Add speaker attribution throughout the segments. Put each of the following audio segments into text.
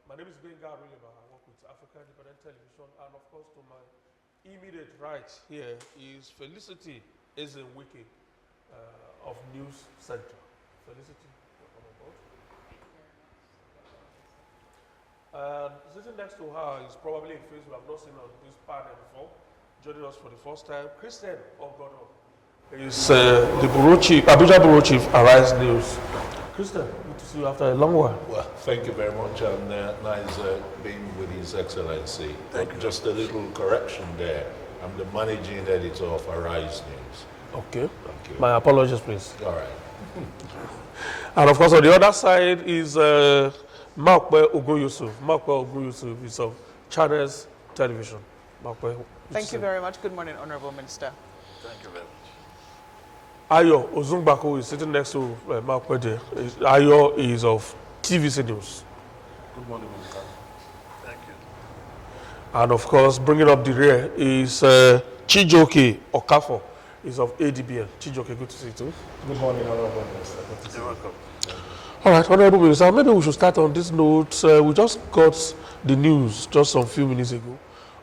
Speaker 1: My name is Benga Aruleba. I work with African Independent Television, and of course, to my immediate right here is Felicity Wike of News Center. Felicity, welcome on board. And sitting next to her is probably a face we have not seen on this panel before. Joining us for the first time, Christian Ogodo. He's the Bureau Chief, Abuja Bureau Chief, Arise News. Christian, good to see you after a long while.
Speaker 2: Well, thank you very much, and nice being with His Excellency. Just a little correction there. I'm the managing editor of Arise News.
Speaker 1: Okay.
Speaker 2: Thank you.
Speaker 1: My apologies, please.
Speaker 2: All right.
Speaker 1: And of course, on the other side is Makwe Ogun Yusuf. Makwe Ogun Yusuf is of Channels Television. Makwe.
Speaker 3: Thank you very much. Good morning, Honorable Minister.
Speaker 2: Thank you very much.
Speaker 1: Ayo Ozungbako is sitting next to Makwe there. Ayo is of TVC News.
Speaker 2: Good morning, Minister. Thank you.
Speaker 1: And of course, bringing up the rear is Chijoke Okafo, is of ADBN. Chijoke, good to see you too.
Speaker 4: Good morning, Honorable Minister. Good to see you.
Speaker 2: You're welcome.
Speaker 1: All right, Honorable Minister, maybe we should start on this note. We just got the news just some few minutes ago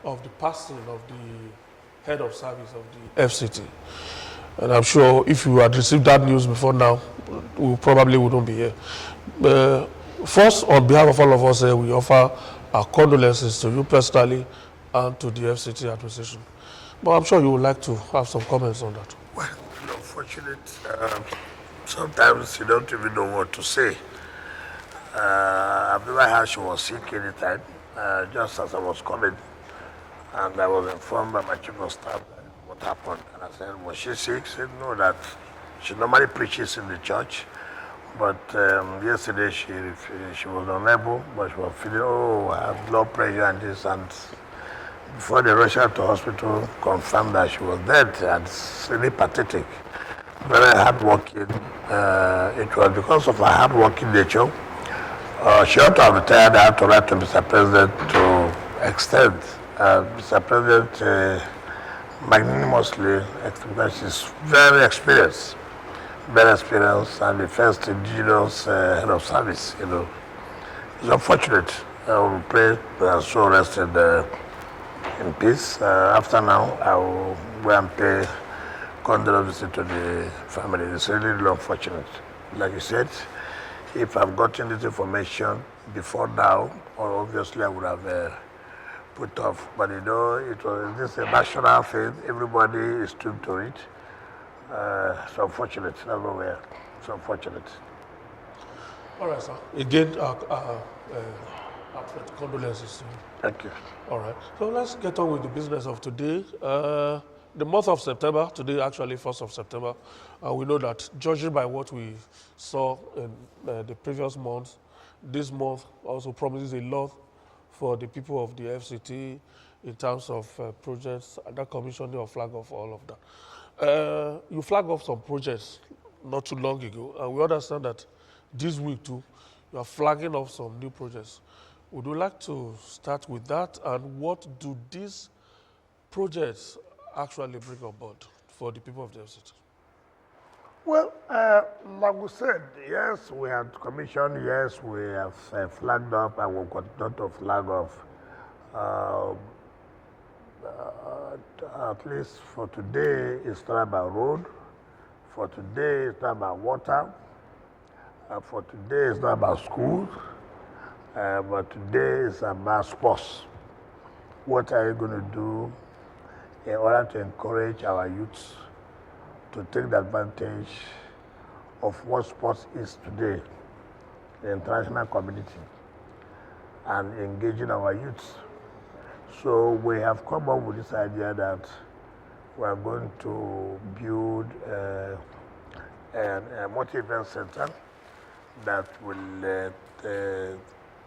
Speaker 1: of the passing of the head of service of the FCT. And I'm sure if you had received that news before now, we probably wouldn't be here. First, on behalf of all of us here, we offer our condolences to you personally and to the FCT administration. But I'm sure you would like to have some comments on that.
Speaker 5: Well, unfortunate. Sometimes you don't even know what to say. I've never heard she was sick anytime. Just as I was coming, and I was informed by my chief of staff that what happened. And I said, was she sick? She said, no, that she normally preaches in the church. But yesterday she was unable, but she was feeling, I have blood pressure and this. And before they rushed her to hospital, confirmed that she was dead, and it's really pathetic. Very hardworking. It was because of her hardworking nature. She ought to have retired. I had to write to Mr. President to extend. Mr. President magnanimously, because she's very experienced, and the first indigenous head of service. It's unfortunate. I will pray that so rest in peace. After now, I will go and pay condolences to the family. It's really unfortunate. Like you said, if I've gotten this information before now, or obviously I would have put off. But this a national thing. Everybody is tuned to it. It's unfortunate. That's what we are. It's unfortunate.
Speaker 1: All right, sir. Again, condolences to you.
Speaker 5: Thank you.
Speaker 1: All right. So let's get on with the business of today. The month of September, today actually 1st of September, we know that judging by what we saw in the previous month, this month also promises a lot for the people of the FCT in terms of projects, that commissioning or flag off all of that. You flag off some projects not too long ago, and we understand that this week too, you are flagging off some new projects. Would you like to start with that, and what do these projects actually bring on board for the people of the FCT?
Speaker 5: Well, like we said, yes, we have commissioned, yes, we have flagged up, and we've got not to flag off. At least for today, it's not about road. For today, it's not about water. For today, it's not about schools. But today, it's about sports. What are you going to do in order to encourage our youths to take the advantage of what sports is today, the international community, and engaging our youths? So we have come up with this idea that we are going to build a multi-event center that will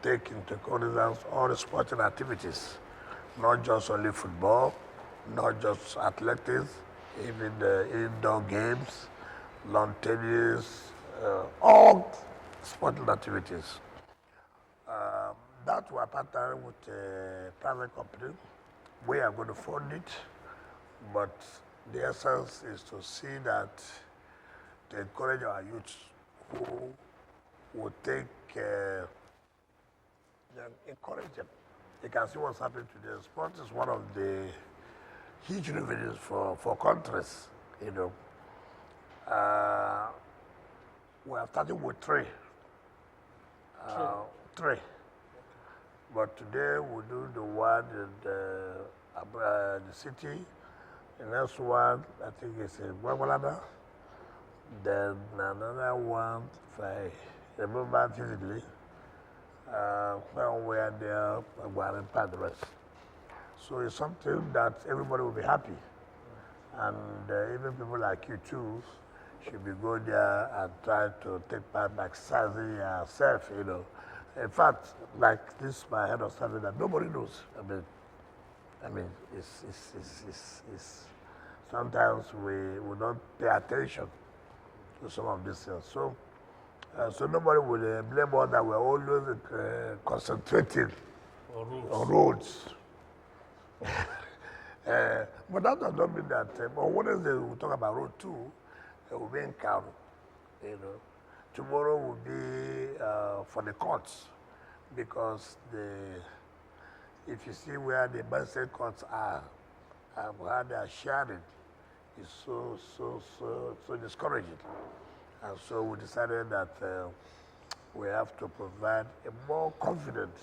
Speaker 5: take into cognizance all the sporting activities, not just only football, not just athletics, even the indoor games, lawn tennis, all sporting activities. That we are partnering with a private company. We are going to fund it, but the essence is to see that to encourage our youth who will take and encourage them. You can see what's happening today. Sport is one of the huge revenues for countries, you know. We are starting with three. Three. But today we do the one in the city. The next one, I think, is in Wagwalada. Then another one, if I remember vividly, when we are there, we are in Padres. So it's something that everybody will be happy. And even people like you too should be going there and try to take part by exercising yourself, you know. In fact, like this, my head of service that nobody knows. I mean, it's sometimes we don't pay attention to some of these things. So nobody will blame us that we're always concentrating on roads. But that does not mean that on Wednesday we'll talk about road too. It will be in Kano, you know. Tomorrow will be for the courts, because if you see where the magistrate courts are, how they are sharing, is so discouraging. And so we decided that we have to provide a more confident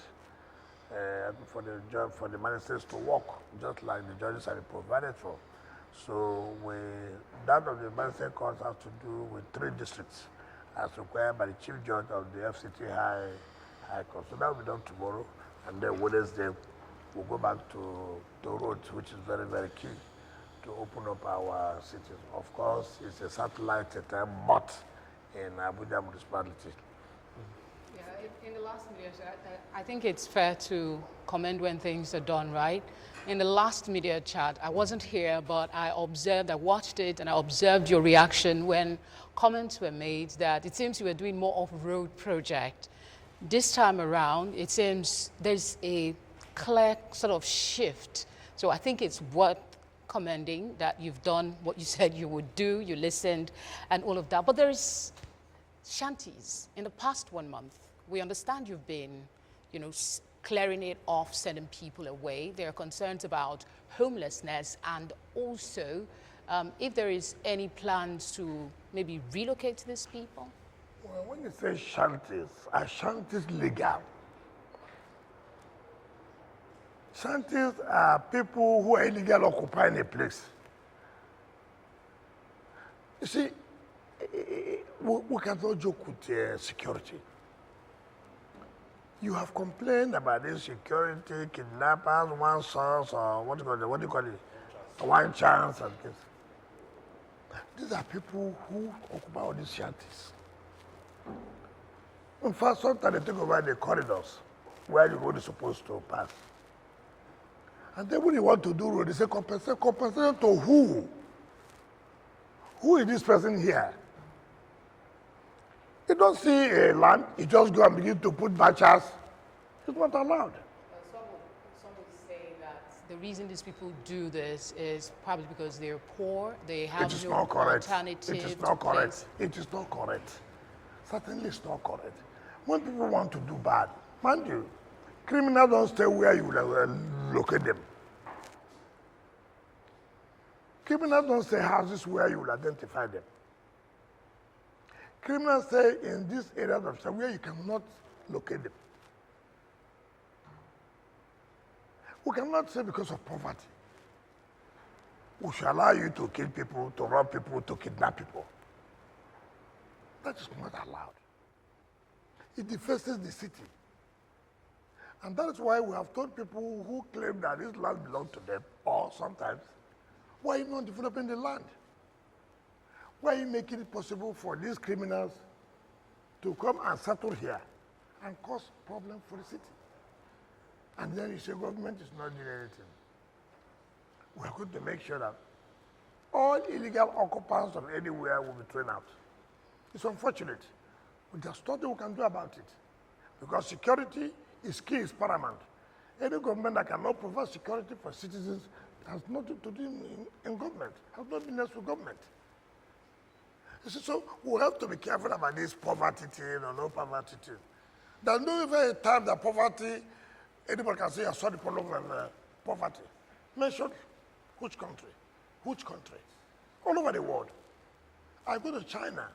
Speaker 5: for the magistrates to work, just like the judges are provided for. So that of the magistrate courts has to do with 3 districts, as required by the chief judge of the FCT High Court. So that will be done tomorrow, and then Wednesday we'll go back to the roads, which is very, very key to open up our cities. Of course, it's a satellite but in Abuja municipality.
Speaker 3: Yeah, in the last media chat, I think it's fair to commend when things are done right. In the last media chat, I wasn't here, but I watched it, and I observed your reaction when comments were made that it seems you were doing more off-road project. This time around, it seems there's a clear sort of shift. So I think it's worth commending that you've done what you said you would do, you listened, and all of that. But there is shanties. In the past 1 month, we understand you've been, you know, clearing it off, sending people away. There are concerns about homelessness, and also if there is any plans to maybe relocate these people.
Speaker 5: Well, when you say shanties, are shanties legal? Shanties are people who are illegal occupying a place. You see, we cannot joke with security. You have complained about insecurity, kidnappers, one source, or what do you call it? One chance and this. These are people who occupy all these shanties. In fact, sometimes they take over the corridors where the road is supposed to pass. And then when you want to do road, they say compensation. Compensation to who? Who is this person here? You don't see a land, you just go and begin to put batches. It's not allowed.
Speaker 3: Some would say that the reason these people do this is probably because they're poor, they have no alternative.
Speaker 5: It is not correct. It is not correct. Certainly it's not correct. When people want to do bad, mind you, criminals don't stay where you locate them. Criminals don't stay houses where you will identify them. Criminals stay in these areas of where you cannot locate them. We cannot say because of poverty. We should allow you to kill people, to rob people, to kidnap people. That is not allowed. It defaces the city. And that is why we have told people who claim that this land belongs to them, or sometimes, why are you not developing the land? Why are you making it possible for these criminals to come and settle here and cause problems for the city? And then you say government is not doing anything. We are going to make sure that all illegal occupants of anywhere will be thrown out. It's unfortunate, but there's nothing we can do about it. Because security is key, is paramount. Any government that cannot provide security for citizens has nothing to do in government, has no business with government. So we have to be careful about this poverty thing or no poverty thing. There's no even a time that poverty Anybody can say, I saw the problem of poverty. Mention which country? Which country? All over the world. I go to China,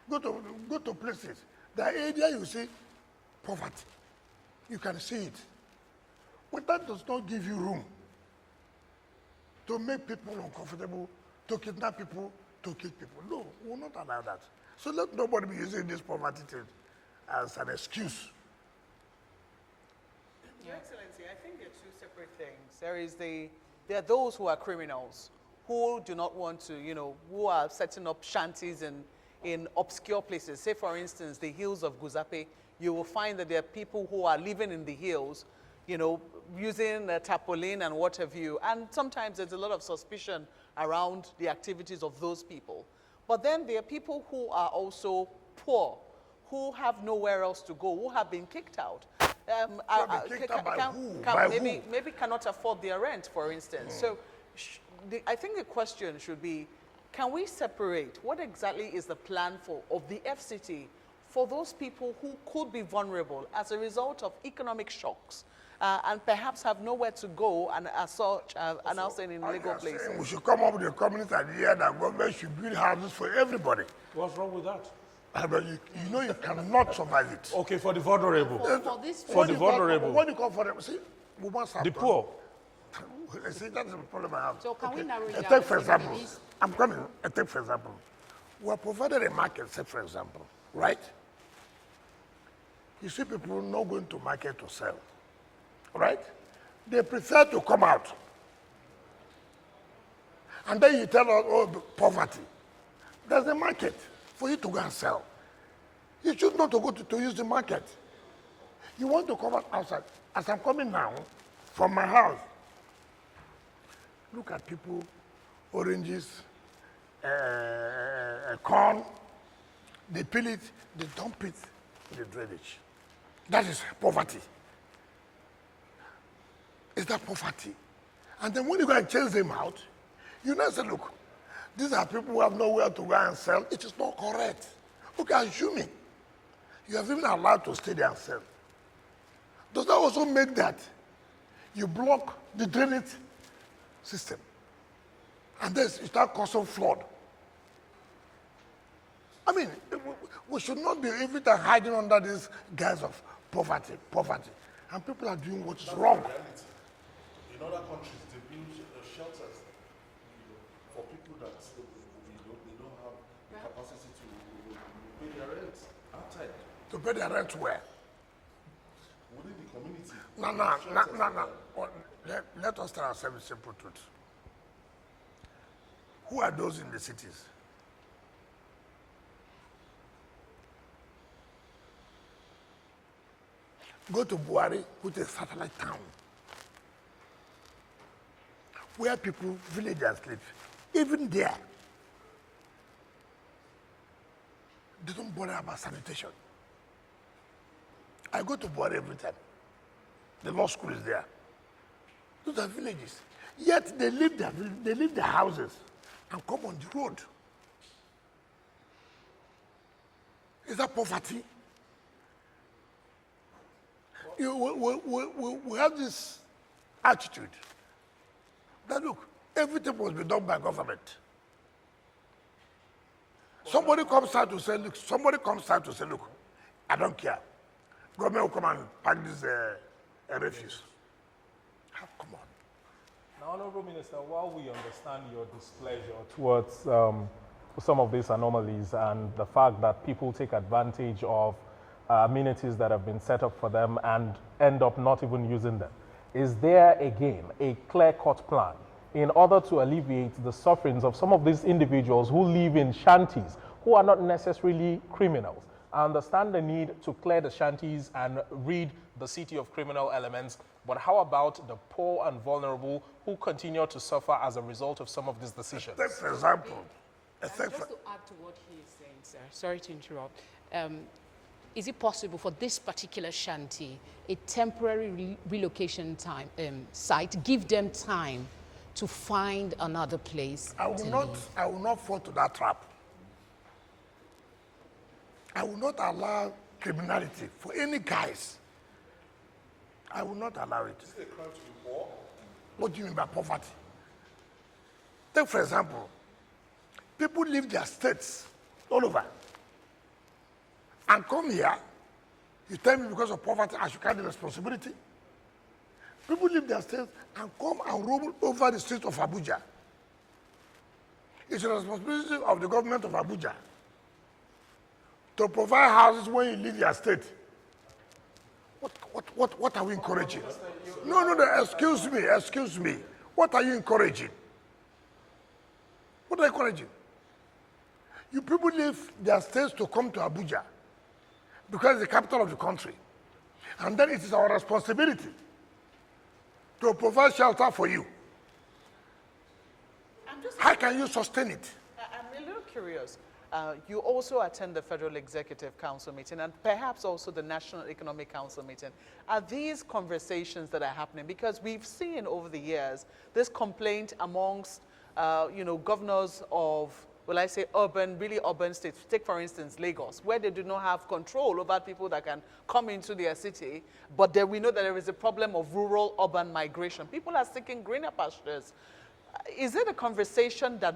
Speaker 5: go to places. The area you see poverty. You can see it. But that does not give you room to make people uncomfortable, to kidnap people, to kill people. No, we will not allow that. So let nobody be using this poverty thing as an excuse.
Speaker 6: Your Excellency, I think there are two separate things. There are those who are criminals, who do not want to, who are setting up shanties in obscure places. Say, for instance, the hills of Guzape. You will find that there are people who are living in the hills, using tarpaulin and what have you. And sometimes there's a lot of suspicion around the activities of those people. But then there are people who are also poor, who have nowhere else to go, who have been kicked out. Maybe cannot afford their rent, for instance. So I think the question should be, can we separate what exactly is the plan of the FCT for those people who could be vulnerable as a result of economic shocks and perhaps have nowhere to go and as such are now staying in illegal places?
Speaker 5: We should come up with a community idea that government should build houses for everybody.
Speaker 1: What's wrong with that?
Speaker 5: But you cannot survive it.
Speaker 1: Okay, for the vulnerable.
Speaker 3: For
Speaker 1: the vulnerable.
Speaker 5: What do you call for them? See, we must have
Speaker 1: The poor.
Speaker 5: See, that's the problem I have.
Speaker 3: So can we narrow it down?
Speaker 5: Take for example, I'm coming. Take for example, we are provided a market, say for example, right? You see people not going to market to sell, right? They prefer to come out. And then you tell us, oh, poverty. There's a market for you to go and sell. You should not to go to use the market. You want to come out outside. As I'm coming now from my house, look at people, oranges, corn, they peel it, they dump it in the drainage. That is poverty. Is that poverty? And then when you go and chase them out, you now say, look, these are people who have nowhere to go and sell. It is not correct. Okay, assuming you have even allowed to stay there and sell. Does that also make that you block the drainage system? And then you start causing flood. I mean, we should not be every time hiding under these guise of poverty. And people are doing what is wrong.
Speaker 2: In other countries, they build shelters for people that they don't have the capacity to pay their rent outside.
Speaker 5: To pay their rent where?
Speaker 2: Within the community.
Speaker 5: No. Let us tell ourselves a simple truth. Who are those in the cities? Go to Buhari, which is a satellite town, where people, villagers live. Even there, they don't bother about sanitation. I go to Buhari every time. The law school is there. Those are villages. Yet they leave their houses and come on the road. Is that poverty? We have this attitude that, look, everything must be done by government. Somebody comes out to say, look, I don't care. Government will come and pack this refuse. Come on.
Speaker 4: Now, Honorable Minister, while we understand your displeasure towards some of these anomalies and the fact that people take advantage of amenities that have been set up for them and end up not even using them, is there again a clear-cut plan in order to alleviate the sufferings of some of these individuals who live in shanties, who are not necessarily criminals? I understand the need to clear the shanties and rid the city of criminal elements, but how about the poor and vulnerable who continue to suffer as a result of some of these decisions?
Speaker 5: Take for example,
Speaker 3: Just to add to what he is saying, sir, sorry to interrupt. Is it possible for this particular shanty, a temporary relocation site, give them time to find another place?
Speaker 5: I will not fall to that trap. I will not allow criminality for any guise. I will not allow it.
Speaker 2: Is it a crime to be poor?
Speaker 5: What do you mean by poverty? Take, for example, people leave their states all over and come here. You tell me because of poverty, I should carry the responsibility. People leave their states and come and roam over the streets of Abuja. It's the responsibility of the government of Abuja to provide houses when you leave your state. What are we encouraging? No, excuse me. What are you encouraging? What are you encouraging? You people leave their states to come to Abuja because it's the capital of the country. And then it is our responsibility to provide shelter for you. How can you sustain it?
Speaker 6: I'm a little curious. You also attend the Federal Executive Council meeting and perhaps also the National Economic Council meeting. Are these conversations that are happening? Because we've seen over the years this complaint amongst governors of, well, I say really urban states. Take, for instance, Lagos, where they do not have control over people that can come into their city, but we know that there is a problem of rural-urban migration. People are seeking greener pastures. Is it a conversation that,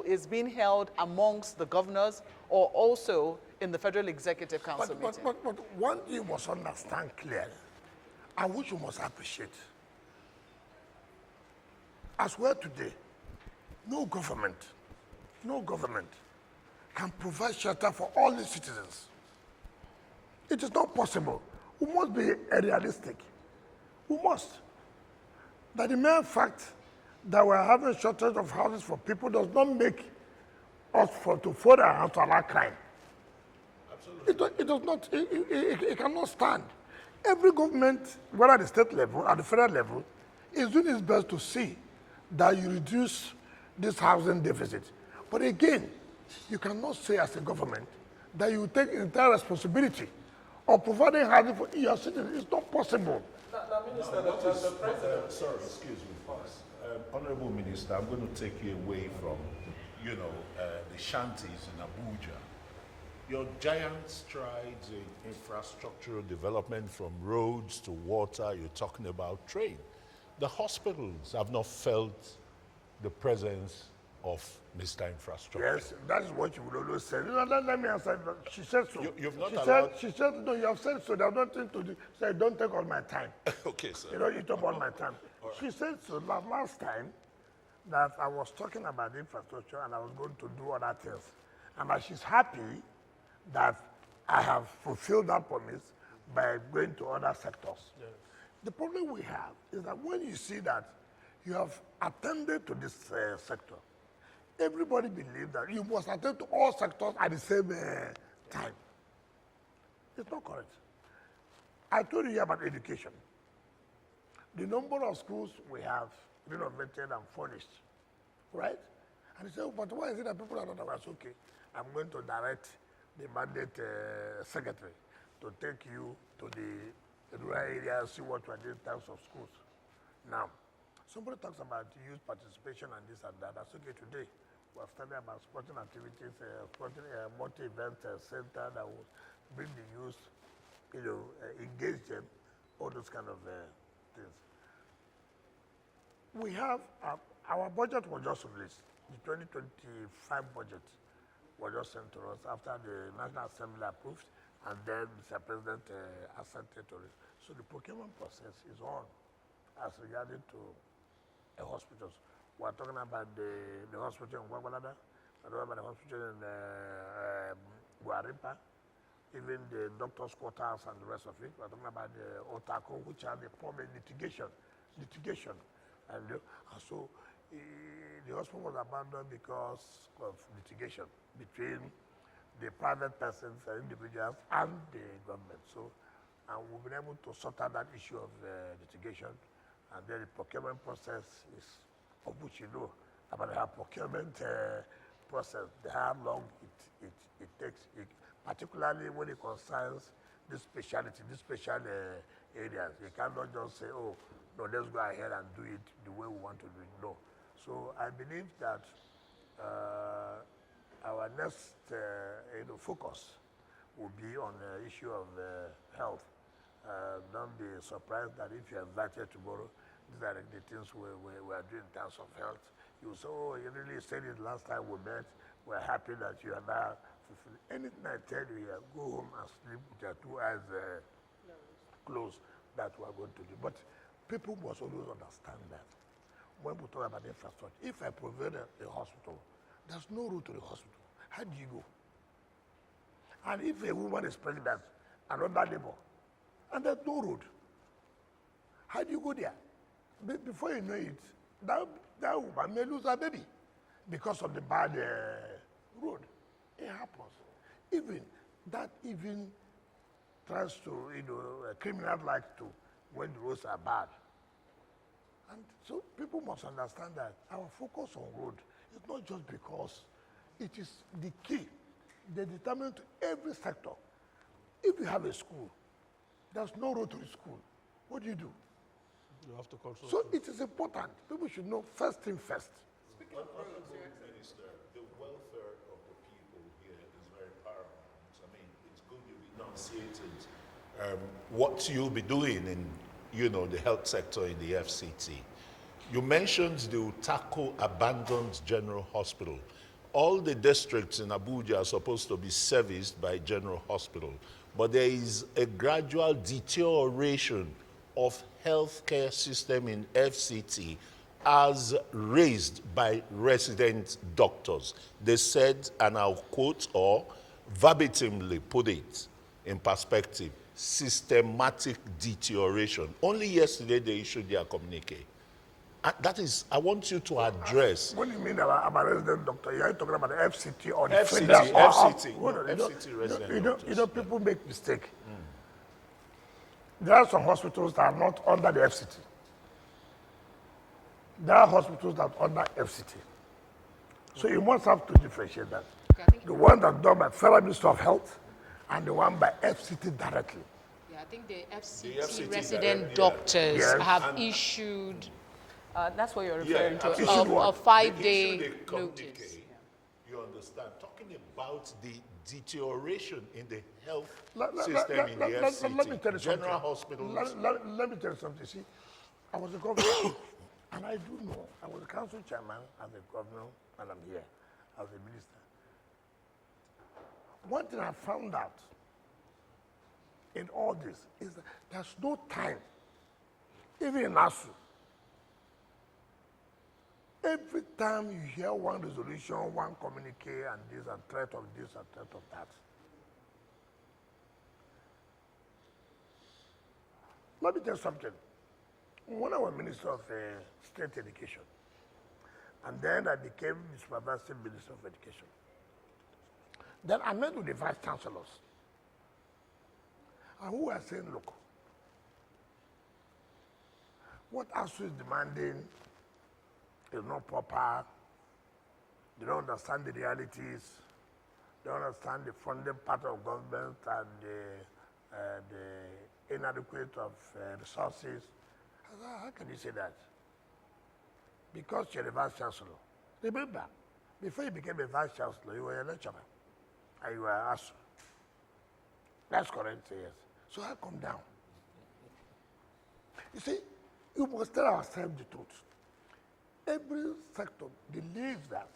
Speaker 6: is being held amongst the governors or also in the Federal Executive Council meeting?
Speaker 5: But one thing you must understand clearly, and which you must appreciate. As well today, no government can provide shelter for all the citizens. It is not possible. We must be realistic. We must. That the mere fact that we're having a shortage of houses for people does not make us to fold our hands to allow crime. Absolutely. It does not, it cannot stand. Every government, whether at the state level, at the federal level, is doing its best to see that you reduce this housing deficit. But again, you cannot say as a government that you take entire responsibility of providing housing for your citizens. It's not possible.
Speaker 2: Minister, the president. Sorry, excuse me, please. Honorable Minister, I'm going to take you away from, the shanties in Abuja. Your giant strides in infrastructural development, from roads to water, you're talking about trade. The hospitals have not felt the presence of Mr. Infrastructure.
Speaker 5: Yes, that is what you would always say. Let me answer. She said so.
Speaker 2: You've not
Speaker 5: she
Speaker 2: allowed...
Speaker 5: She said, no, you have said so. There's nothing to do. Say, don't take all my time.
Speaker 2: Okay, sir.
Speaker 5: You took all my time. Right. She said so last time that I was talking about infrastructure and I was going to do other things. And that she's happy that I have fulfilled that promise by going to other sectors. Yes. The problem we have is that when you see that you have attended to this sector, everybody believes that you must attend to all sectors at the same time. It's not correct. I told you here about education. The number of schools we have renovated and furnished, right? And he said, but why is it that people are not aware? Okay, I'm going to direct the mandate secretary to take you to the rural area and see what we are doing in terms of schools. Now, somebody talks about youth participation and this and that. That's okay today. We're studying about sporting activities, sporting multi-event center that will bring the youth, engage them, all those kind of things. We have, our budget was just released. The 2025 budget was just sent to us after the National Assembly approved, and then Mr. President assented to it. So the procurement process is on as regarding to hospitals. We're talking about the hospital in Gwagwalada, we're talking about the hospital in Guaripa, even the doctor's quarters and the rest of it. We're talking about the Otako, which are the problem litigation. And so the hospital was abandoned because of litigation between the private persons and individuals and the government. So we've been able to sort out that issue of litigation, and then the procurement process is, of which you know about the procurement process, how long it takes, particularly when it concerns this specialty, this special areas. You cannot just say, oh, no, let's go ahead and do it the way we want to do it. No. So I believe that our next focus will be on the issue of health Don't be surprised that if you're invited tomorrow, these are the things we are doing in terms of health. You say, oh, you really said it last time we met. We're happy that you are now fulfilling. Anything I tell you here, go home and sleep with your 2 eyes closed. That we are going to do. But people must always understand that when we talk about infrastructure, if I provide a hospital, there's no road to the hospital. How do you go? And if a woman is pregnant, another neighbor, and there's no road, how do you go there? Before you know it, that woman may lose her baby because of the bad road. It happens. Even tries to, criminals like to when the roads are bad. And so people must understand that our focus on road is not just because it is the key, the determinant to every sector. If you have a school, there's no road to the school, what do? You
Speaker 1: have to control.
Speaker 5: So it is important. People should know first thing first.
Speaker 2: Speaking of roads, Minister, the welfare of the people here is very paramount. I mean, it's good you enunciated what you'll be doing in, the health sector in the FCT. You mentioned the Atiku abandoned general hospital. All the districts in Abuja are supposed to be serviced by general hospital, but there is a gradual deterioration of healthcare system in FCT as raised by resident doctors. They said, and I'll quote or verbatimly put it in perspective, systematic deterioration. Only yesterday they issued their communique. And that is, I want you to address.
Speaker 5: What do you mean about resident doctor? You're talking about the FCT or the
Speaker 2: FCT,
Speaker 5: federal?
Speaker 2: FCT resident doctors.
Speaker 5: People make mistake. There are some hospitals that are not under the FCT. There are hospitals that are under FCT. So you must have to differentiate that.
Speaker 3: Okay,
Speaker 5: the one that's done by Federal Minister of Health and the one by FCT directly.
Speaker 3: Yeah, I think the FCT,
Speaker 2: FCT
Speaker 3: resident doctors
Speaker 5: Yes.
Speaker 3: have issued, that's what you're referring to,
Speaker 2: absolutely.
Speaker 3: a 5-day notice.
Speaker 2: You understand? Talking about the deterioration in the health system in the FCT,
Speaker 5: let me tell you
Speaker 2: general
Speaker 5: something.
Speaker 2: hospitals.
Speaker 5: Let me tell you something. See, I was a governor, and I do know, I was a council chairman as a governor, and I'm here as a minister. One thing I found out in all this is that there's no time, even in ASU. Every time you hear one resolution, one communique, and this, and threat of this, and threat of that. Let me tell you something. When I was Minister of State Education, and then I became the Supervisory Minister of Education, then I met with the Vice Chancellors, and who were saying, look, what ASU is demanding is not proper. They don't understand the realities. They don't understand the funding part of government and the inadequate of resources. I said, how can you say that? Because you're the Vice Chancellor. Remember, before you became a Vice Chancellor, you were a lecturer. And you were ASU. That's correct, yes. So I come down. You see, you must tell ourselves the truth. Every sector believes that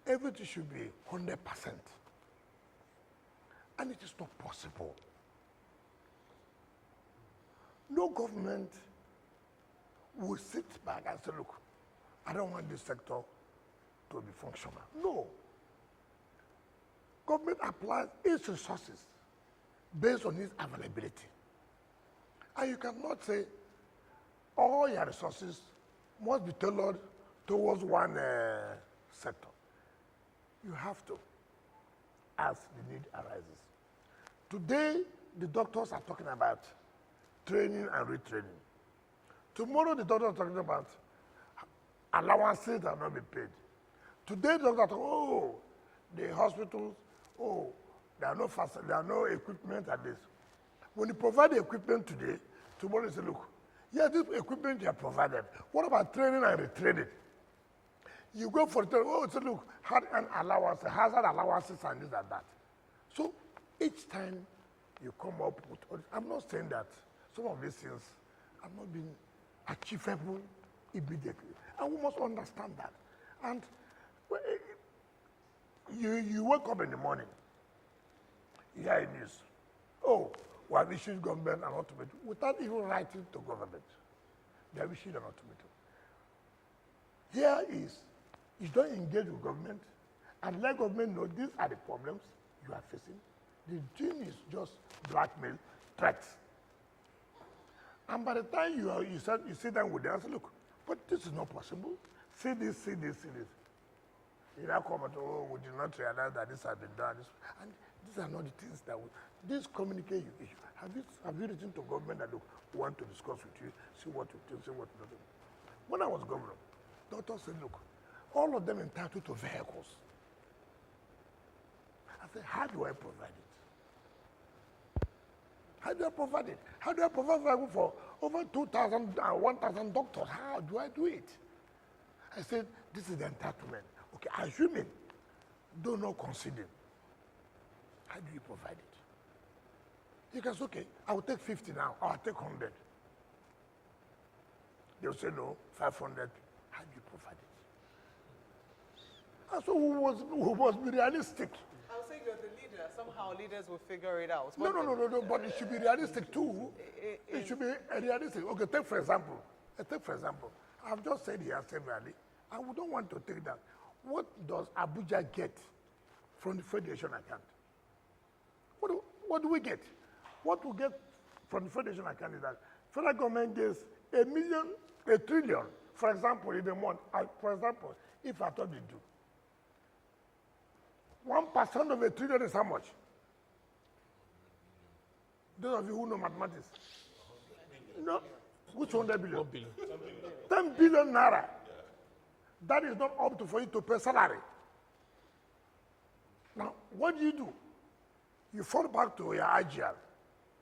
Speaker 5: everything should be 100%. And it is not possible. No government will sit back and say, look, I don't want this sector to be functional. No. Government applies its resources based on its availability. And you cannot say all your resources must be tailored towards one sector. You have to, as the need arises. Today, the doctors are talking about training and retraining. Tomorrow, the doctors are talking about allowances that are not being paid. Today, the doctors are talking, oh, the hospitals, oh, there are no equipment at this. When you provide the equipment today, tomorrow you say, look, yeah, this equipment you have provided. What about training and retraining? You go for training, oh, so look, hazard allowances and this and that. So each time you come up with, I'm not saying that some of these things are not being achievable immediately. And we must understand that. And you wake up in the morning, you hear news. Oh, we have issued government an ultimatum without even writing to government. They have issued an ultimatum. Here is, you don't engage with government and let government know these are the problems you are facing. The dream is just blackmail, threats. And by the time you sit down with them and say, look, but this is not possible. See this, see this, see this. You now come and, oh, we did not realize that this has been done. And these are not the things that this communicate issue. Have you written to government that, look, we want to discuss with you, see what you think, see what you think. When I was governor, doctor said, look, all of them entitled to vehicles. I said, how do I provide it? How do I provide it? How do I provide vehicle for over 2,000, 1,000 doctors? How do I do it? I said, this is the entitlement. Okay, assuming, do not consider. How do you provide it? You can say, okay, I will take 50 now, or I'll take 100. They'll say, no, 500. How do you provide it? And so we must be realistic.
Speaker 6: I'll say you're the leader. Somehow leaders will figure it out.
Speaker 5: No, but it should be realistic too. It should be realistic. Okay, take for example, I've just said here severally, and we don't want to take that. What does Abuja get from the Federation account? What do we get? What we get from the Federation account is that federal government gets $1 trillion, for example, in a month. For example, if I thought they do, 1% of $1 trillion is how much? Those of you who know mathematics. No, which 100 billion?
Speaker 1: 1 billion.
Speaker 5: 10 billion naira. That is not up to for you to pay salary. Now, what do? You fall back to your IGR.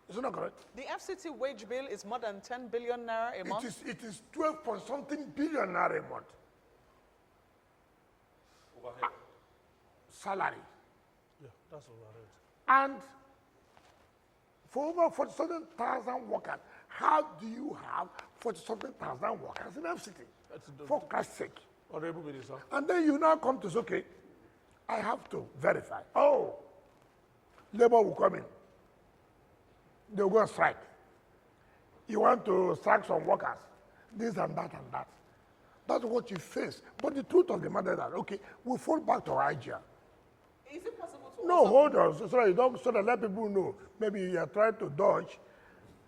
Speaker 5: Is it not correct?
Speaker 6: The FCT wage bill is more than 10 billion naira a month.
Speaker 5: It is 12 point something billion naira a month.
Speaker 1: Overhead.
Speaker 5: Salary.
Speaker 1: Yeah, that's overhead.
Speaker 5: And for over 47,000 workers, how do you have 47,000 workers in FCT? For Christ's sake.
Speaker 1: Honorable Minister.
Speaker 5: And then you now come to say, okay, I have to verify. Oh, labor will come in. They'll go on strike. You want to strike some workers, this and that and that. That's what you face. But the truth of the matter is that, okay, we fall back to our IGR.
Speaker 6: Is it possible to
Speaker 5: No, hold on. So that let people know. Maybe you are trying to dodge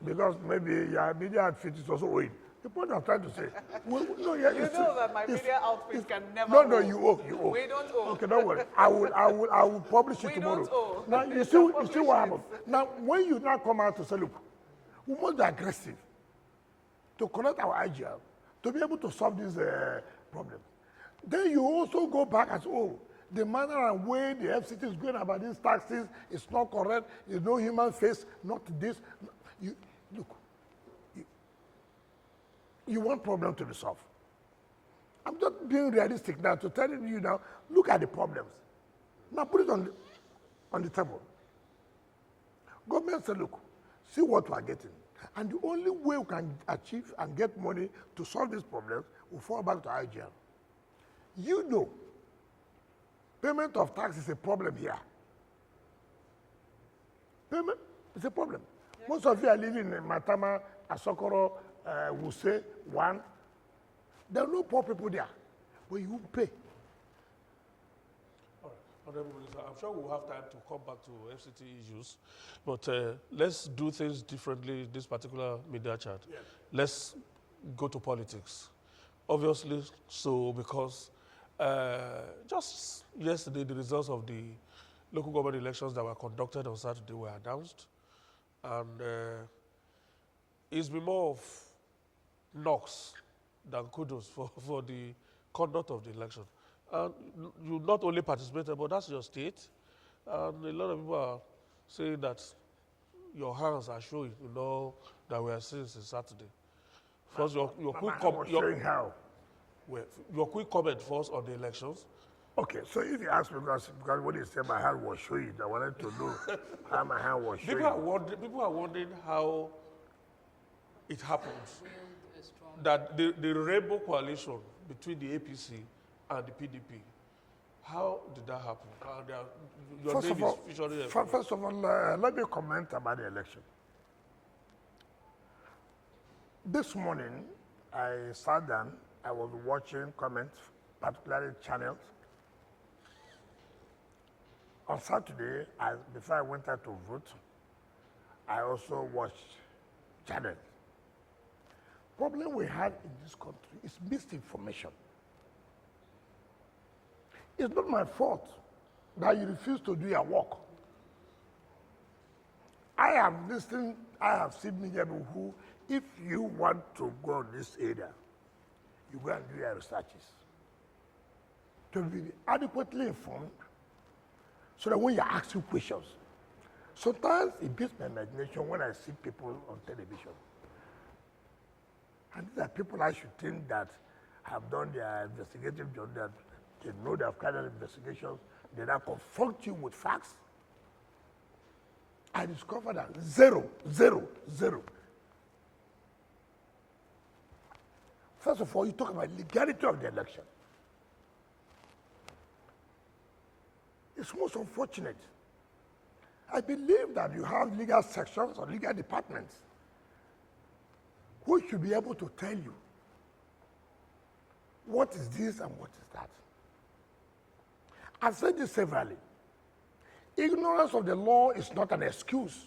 Speaker 5: because maybe your media outfit is also owing. The point I'm trying to say. You know
Speaker 6: that my media outfit can never
Speaker 5: No,
Speaker 6: owe.
Speaker 5: you owe.
Speaker 6: We don't owe.
Speaker 5: Okay, don't worry. I will publish it tomorrow.
Speaker 6: We don't owe.
Speaker 5: Now, you see what happens. Now, when you now come out to say, look, we must be aggressive to collect our IGR, to be able to solve this problem. Then you also go back and say, oh, the manner and way the FCT is going about these taxes is not correct. There's no human face, not this. You want problem to be solved. I'm just being realistic now to tell you now, look at the problems. Now put it on the table. Government said, look, see what we are getting. And the only way we can achieve and get money to solve these problems will fall back to IGR. You know, payment of tax is a problem here. Payment is a problem. Yeah. Most of you are living in Matama, Asokoro, Wuse, One. There are no poor people there, but you won't pay.
Speaker 1: All right, Honorable Minister, I'm sure we'll have time to come back to FCT issues, but let's do things differently in this particular media chat. Yes. Let's go to politics. Obviously, so because just yesterday, the results of the local government elections that were conducted on Saturday were announced, and it's been more of knocks than kudos for the conduct of the election. And you not only participated, but that's your state. And a lot of people are saying that your hands are showing, that we are seeing since Saturday. First, your quick comment first on the elections.
Speaker 5: Okay, so if you ask me, because when you said my hand was showing, I wanted to know how my hand was showing.
Speaker 1: People are wondering how it happens that the rainbow coalition between the APC and the PDP, how did that happen? Your name is featuring
Speaker 5: First of all, let me comment about the election. This morning, I sat down, I was watching comments, particularly channels. On Saturday, before I went out to vote, I also watched channels. Problem we had in this country is misinformation. It's not my fault that you refuse to do your work. I have listened, I have seen media people who, if you want to go in this area, you go and do your researches. To be adequately informed, so that when you ask you questions, sometimes it beats my imagination when I see people on television. And these are people I should think that have done their investigative job, that they know they have carried out investigations, they now confront you with facts. I discovered that zero. First of all, you talk about legality of the election. It's most unfortunate. I believe that you have legal sections or legal departments who should be able to tell you what is this and what is that. I've said this severally. Ignorance of the law is not an excuse.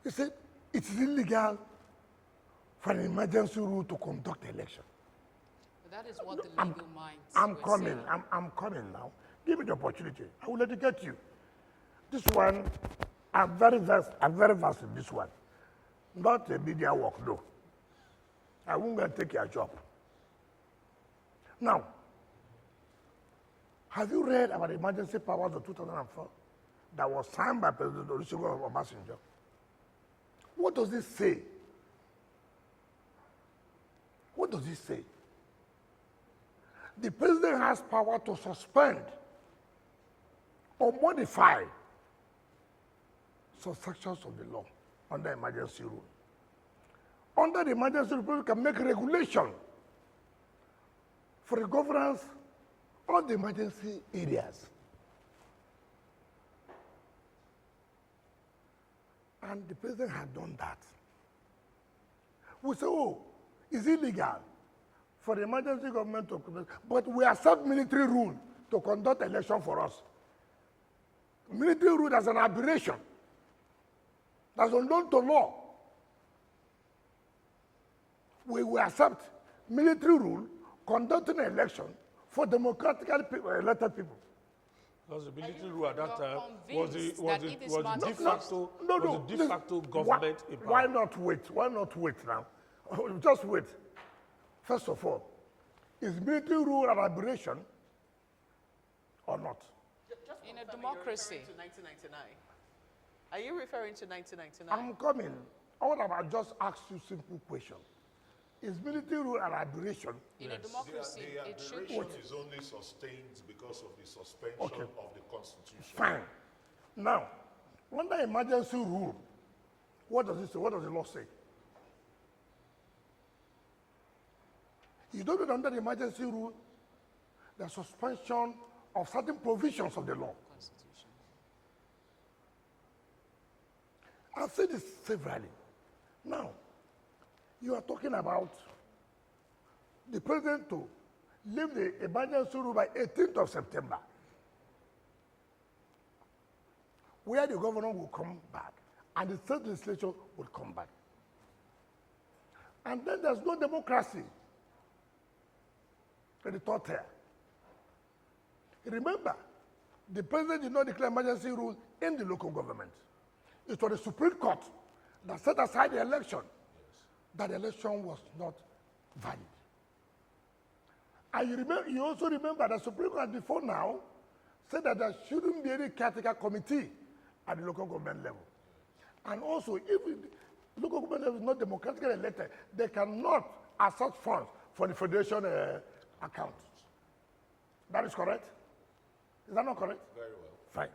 Speaker 5: You see, it's illegal for an emergency rule to conduct an election.
Speaker 3: But that is what the legal minds
Speaker 5: I'm
Speaker 3: were
Speaker 5: coming.
Speaker 3: saying.
Speaker 5: I'm coming now. Give me the opportunity. I will educate you. This one, I'm very versed in this one. Not a media work, no. I won't go and take your job. Now, have you read about the emergency powers of 2004 that was signed by President Olusegun Obasanjo? What does this say? What does this say? The president has power to suspend or modify some sections of the law under emergency rule. Under the emergency rule, people can make regulation for the governance of the emergency areas. And the president had done that. We say, oh, it's illegal for the emergency government to conduct, but we accept military rule to conduct election for us. Military rule as an aberration. That's unknown to law. We will accept military rule conducting an election for democratically elected people.
Speaker 1: Because the military rule at that time was the de facto government.
Speaker 5: Why not wait? Why not wait now? Just wait. First of all, is military rule an aberration or not?
Speaker 3: In a democracy.
Speaker 6: Are you referring to 1999?
Speaker 5: I'm coming. I want to just ask you a simple question. Is military rule an aberration?
Speaker 3: In a democracy, it should be.
Speaker 2: The aberration is only sustained because of the suspension of the Constitution.
Speaker 5: Fine. Now, under emergency rule, what does it say? What does the law say? You don't know under the emergency rule, the suspension of certain provisions of the law.
Speaker 3: Constitution.
Speaker 5: I've said this severally. Now, you are talking about the president to leave the emergency rule by 18th of September, where the governor will come back and the state legislature will come back. And then there's no democracy in the third tier. Remember, the president did not declare emergency rule in the local government. It was the Supreme Court that set aside the election. That election was not valid. And you also remember that the Supreme Court before now said that there shouldn't be any caretaker committee at the local government level. And also, if the local government level is not democratically elected, they cannot access funds
Speaker 7: for the federation account. That is correct? Is that not correct?
Speaker 2: Very well.
Speaker 7: Fine.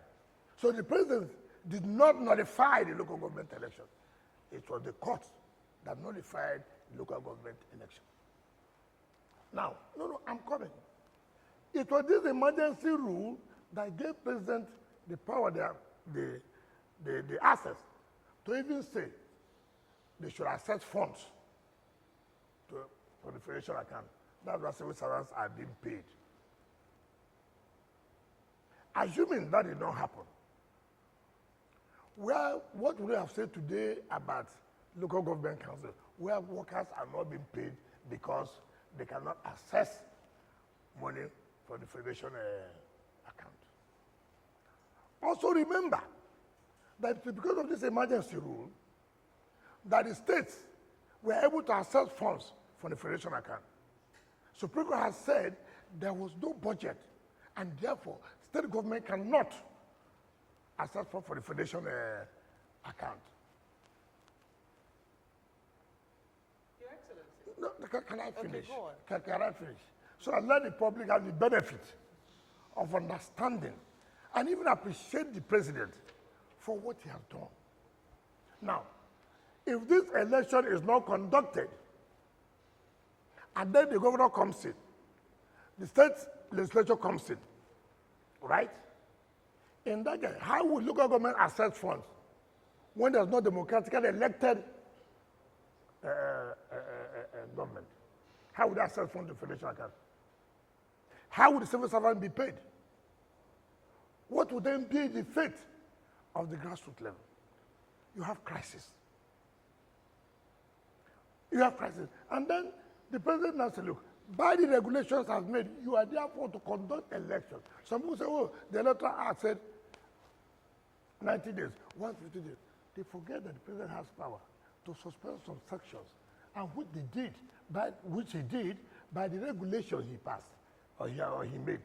Speaker 7: So the president did not nullify the local government election. It was the court that nullified the local government election. Now, no, I'm coming. It was this emergency rule that gave president the power, the access to even say they should access funds for the federation account. That's why civil servants are being paid. Assuming that did not happen, well, what would we have said today about local government council, where workers are not being paid because they cannot access money for the federation account? Also remember that because of this emergency rule, that the states were able to access funds from the federation account. Supreme Court has said there was no budget, and therefore state government cannot access funds for the federation account.
Speaker 6: Your Excellency.
Speaker 7: No, can I finish?
Speaker 6: Okay, go on.
Speaker 7: Can I finish? So that let the public have the benefit of understanding and even appreciate the president for what he has done. Now, if this election is not conducted, and then the governor comes in, the state legislature comes in, right? In that case, how would local government access funds when there's no democratically elected government? How would they access funds to federation account? How would the civil servant be paid? What would then be the fate of the grassroots level? You have crisis. You have crisis. And then the president now said, look, by the regulations I've made, you are therefore to conduct elections. Some people say, oh, the electoral act said 90 days, 150 days. They forget that the president has power to suspend some sections, and which he did by the regulations he passed or he made.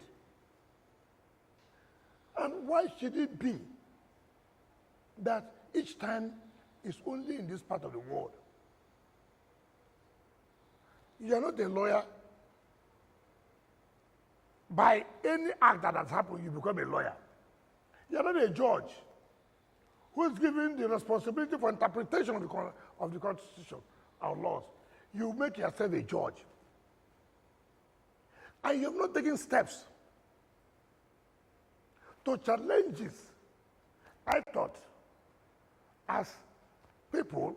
Speaker 7: And why should it be that each time is only in this part of the world? You are not a lawyer. By any act that has happened, you become a lawyer. You are not a judge who is given the responsibility for interpretation of the Constitution or laws. You make yourself a judge. And you have not taken steps to challenge this. I thought, as people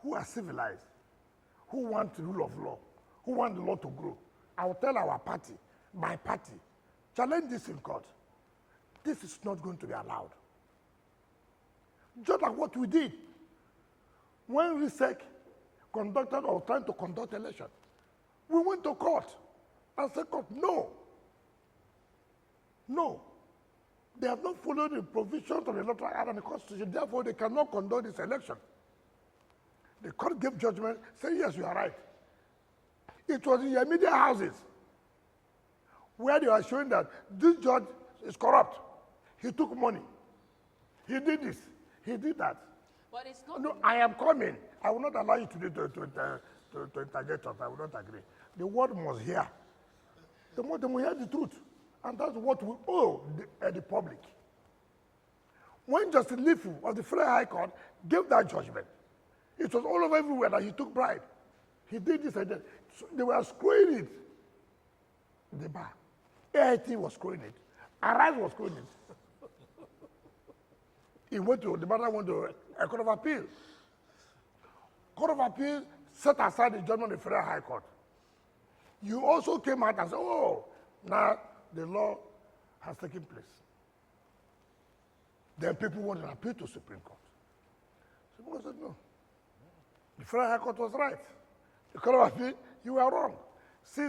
Speaker 7: who are civilized, who want the rule of law, who want the law to grow, I will tell our party, my party, challenge this in court. This is not going to be allowed. Just like what we did when RISEC conducted or trying to conduct election. We went to court and said, court, no. No. They have not followed the provisions of the electoral act and the Constitution, therefore they cannot conduct this election. The court gave judgment, saying, yes, you are right. It was in your media houses where they were showing that this judge is corrupt. He took money. He did this. He did that.
Speaker 3: But it's not.
Speaker 7: No, I am coming. I will not allow you to interject us. I will not agree. The world must hear. They must hear the truth. And that's what we owe the public. When Justice Lifu of the Federal High Court gave that judgment, it was all over everywhere that he took bribe. He did this and that. So they were screwing it. The bar. AIT was screwing it. Arise was screwing it. The matter went to a Court of Appeal. Court of Appeal set aside the judgment of the Federal High Court. You also came out and said, oh, now the law has taken place. Then people want to appeal to Supreme Court. Supreme Court said, no. The Federal High Court was right. The Court of Appeal, you were wrong. See.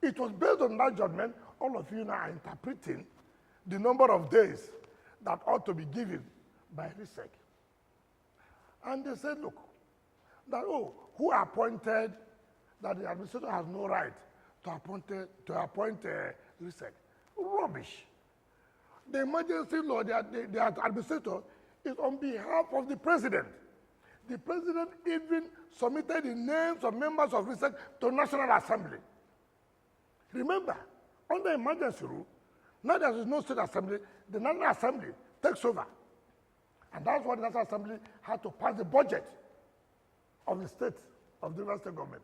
Speaker 7: It was based on that judgment, all of you now are interpreting the number of days that ought to be given by RISEC. And they said, look, that, oh, who appointed, that the administrator has no right to appoint RISEC. Rubbish. The emergency law, the administrator, is on behalf of the president. The president even submitted the names of members of research to National Assembly. Remember, under emergency rule, now there is no state assembly, the National Assembly takes over. And that's why the National Assembly had to pass the budget of the state, of the River State government.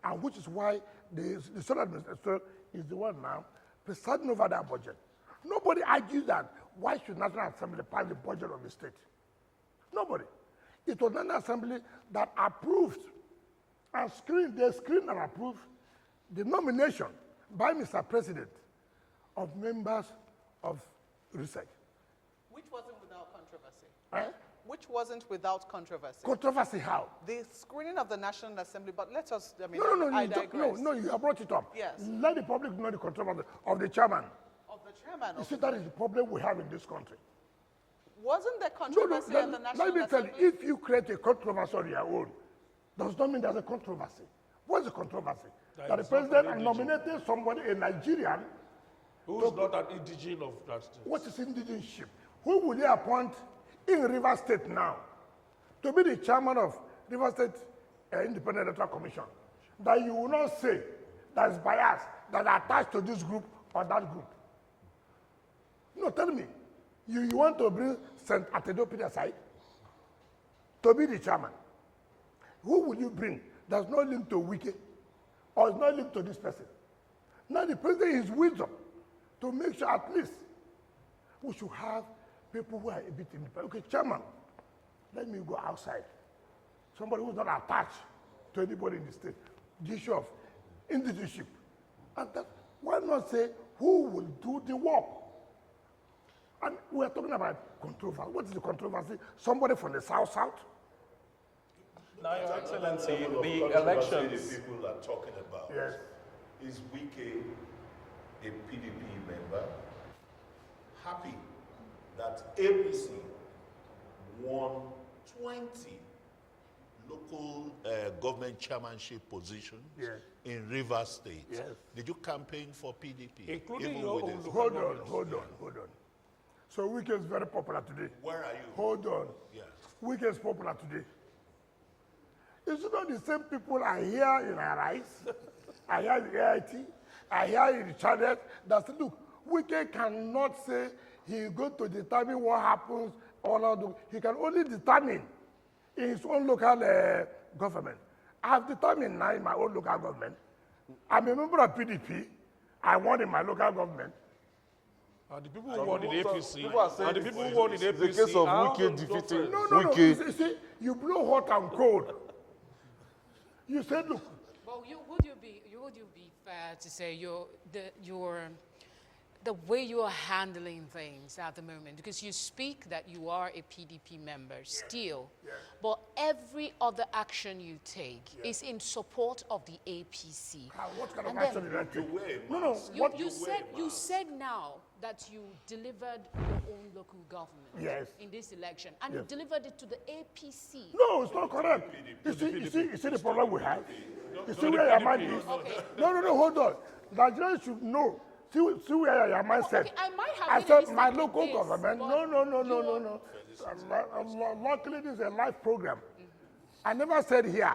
Speaker 7: And which is why the state administrator is the one now presiding over that budget. Nobody argues that why should National Assembly pass the budget of the state? Nobody. It was National Assembly that approved and screened and approved the nomination by Mr. President of members of research.
Speaker 6: Which wasn't without controversy.
Speaker 7: Eh?
Speaker 6: Which wasn't without controversy.
Speaker 7: Controversy how?
Speaker 6: The screening of the National Assembly, but let us, I mean,
Speaker 7: No,
Speaker 6: I digress.
Speaker 7: no, you have brought it up.
Speaker 6: Yes.
Speaker 7: Let the public know the controversy of the chairman.
Speaker 6: Of the chairman.
Speaker 7: You see, that is the problem we have in this country.
Speaker 6: Wasn't there controversy at the National
Speaker 7: let me tell
Speaker 6: Assembly?
Speaker 7: you, if you create a controversy on your own, does not mean there's a controversy. What's the controversy? That the president nominated somebody, a Nigerian,
Speaker 1: who's not an indigene of that state.
Speaker 7: what is indigenship? Who will they appoint in River State now to be the chairman of River State Independent Electoral Commission? That you will not say that is biased, that are attached to this group or that group. No, tell me, you want to bring St. Atedopi aside to be the chairman. Who will you bring that's not linked to Wike or is not linked to this person? Now the president is wisdom to make sure at least we should have people who are a bit independent. Okay, chairman, let me go outside. Somebody who's not attached to anybody in the state. The issue of indigenship. And that, why not say who will do the work? And we're talking about controversy. What is the controversy? Somebody from the South?
Speaker 4: Now, Your Excellency,
Speaker 2: The
Speaker 4: the elections.
Speaker 2: The people are talking about.
Speaker 7: Yes.
Speaker 2: Is Wike a PDP member? Happy that APC won 20 local government chairmanship positions
Speaker 7: Yes.
Speaker 2: in Rivers State.
Speaker 7: Yes.
Speaker 2: Did you campaign for PDP?
Speaker 1: Including
Speaker 2: Even
Speaker 1: your
Speaker 2: with
Speaker 1: own
Speaker 2: this?
Speaker 7: Hold on. So Wike is very popular today.
Speaker 2: Where are you?
Speaker 7: Hold on.
Speaker 2: Yes.
Speaker 7: Wike is popular today. Is it not the same people I hear in Arise, I hear in AIT, I hear in the channel that say, look, Wike cannot say he's going to determine what happens or not. He can only determine in his own local government. I have determined now in my own local government. I'm a member of PDP. I won in my local government.
Speaker 1: And the people who won in APC,
Speaker 8: people are saying
Speaker 1: and the people who won in APC,
Speaker 8: the case of
Speaker 1: how
Speaker 8: Wike
Speaker 1: those
Speaker 8: defeating-
Speaker 1: different?
Speaker 7: No.
Speaker 8: Wike.
Speaker 7: You see, you blow hot and cold. You said, look,
Speaker 3: But would you be fair to say the way you are handling things at the moment, because you speak that you are a PDP member still, but every other action you take is in support of the APC.
Speaker 7: what kind of
Speaker 3: And
Speaker 7: action
Speaker 3: then-
Speaker 7: did I take?
Speaker 2: wear a
Speaker 7: No,
Speaker 2: mask.
Speaker 7: what
Speaker 3: You said now that you delivered your own local government
Speaker 7: Yes.
Speaker 3: in this election, and you delivered it to the APC.
Speaker 7: No, it's not correct. You see the problem we have? You see where your mind is?
Speaker 3: Okay.
Speaker 7: No, hold on. Nigerians should know. See where your mind said.
Speaker 3: Okay, I might have
Speaker 7: I
Speaker 3: made a
Speaker 7: said
Speaker 3: mistake
Speaker 7: my
Speaker 3: with
Speaker 7: local
Speaker 3: this,
Speaker 7: government.
Speaker 3: but
Speaker 7: No. Luckily, this is a live program. I never said here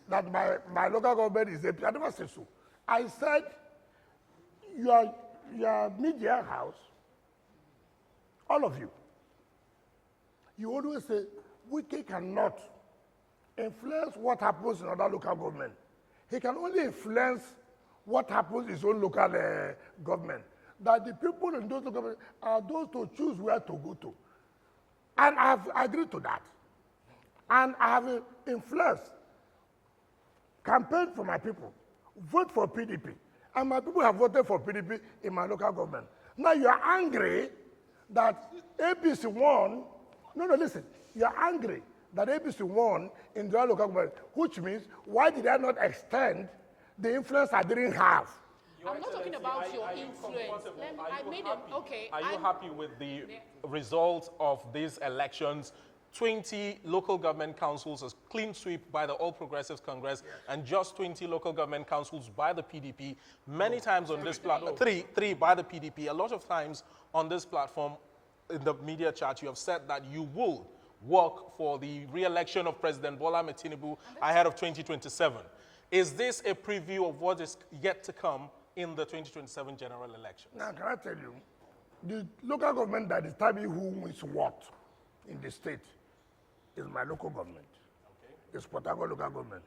Speaker 7: that my local government is APC. I never said so. I said your media house, all of you, you always say, Wike cannot influence what happens in other local government. He can only influence what happens in his own local government. That the people in those local governments are those to choose where to go to. And I have agreed to that. And I have influenced, campaigned for my people, vote for PDP. And my people have voted for PDP in my local government. Now you are angry that APC won. No, listen. You are angry that APC won in the local government, which means why did I not extend the influence I didn't have?
Speaker 3: I'm not talking about your influence.
Speaker 4: Are you happy with the results of these elections? 20 local government councils, a clean sweep by the All Progressives Congress, and just 20 local government councils by the PDP. Many times on this platform, three by the PDP. A lot of times on this platform, in the media chat, you have said that you will work for the re-election of President Bola Ahmed Tinubu ahead of 2027. Is this a preview of what is yet to come in the 2027 general election?
Speaker 7: Now, can I tell you, the local government that is telling me who wins what in the state is my local government. Okay. It's Port Harcourt local government.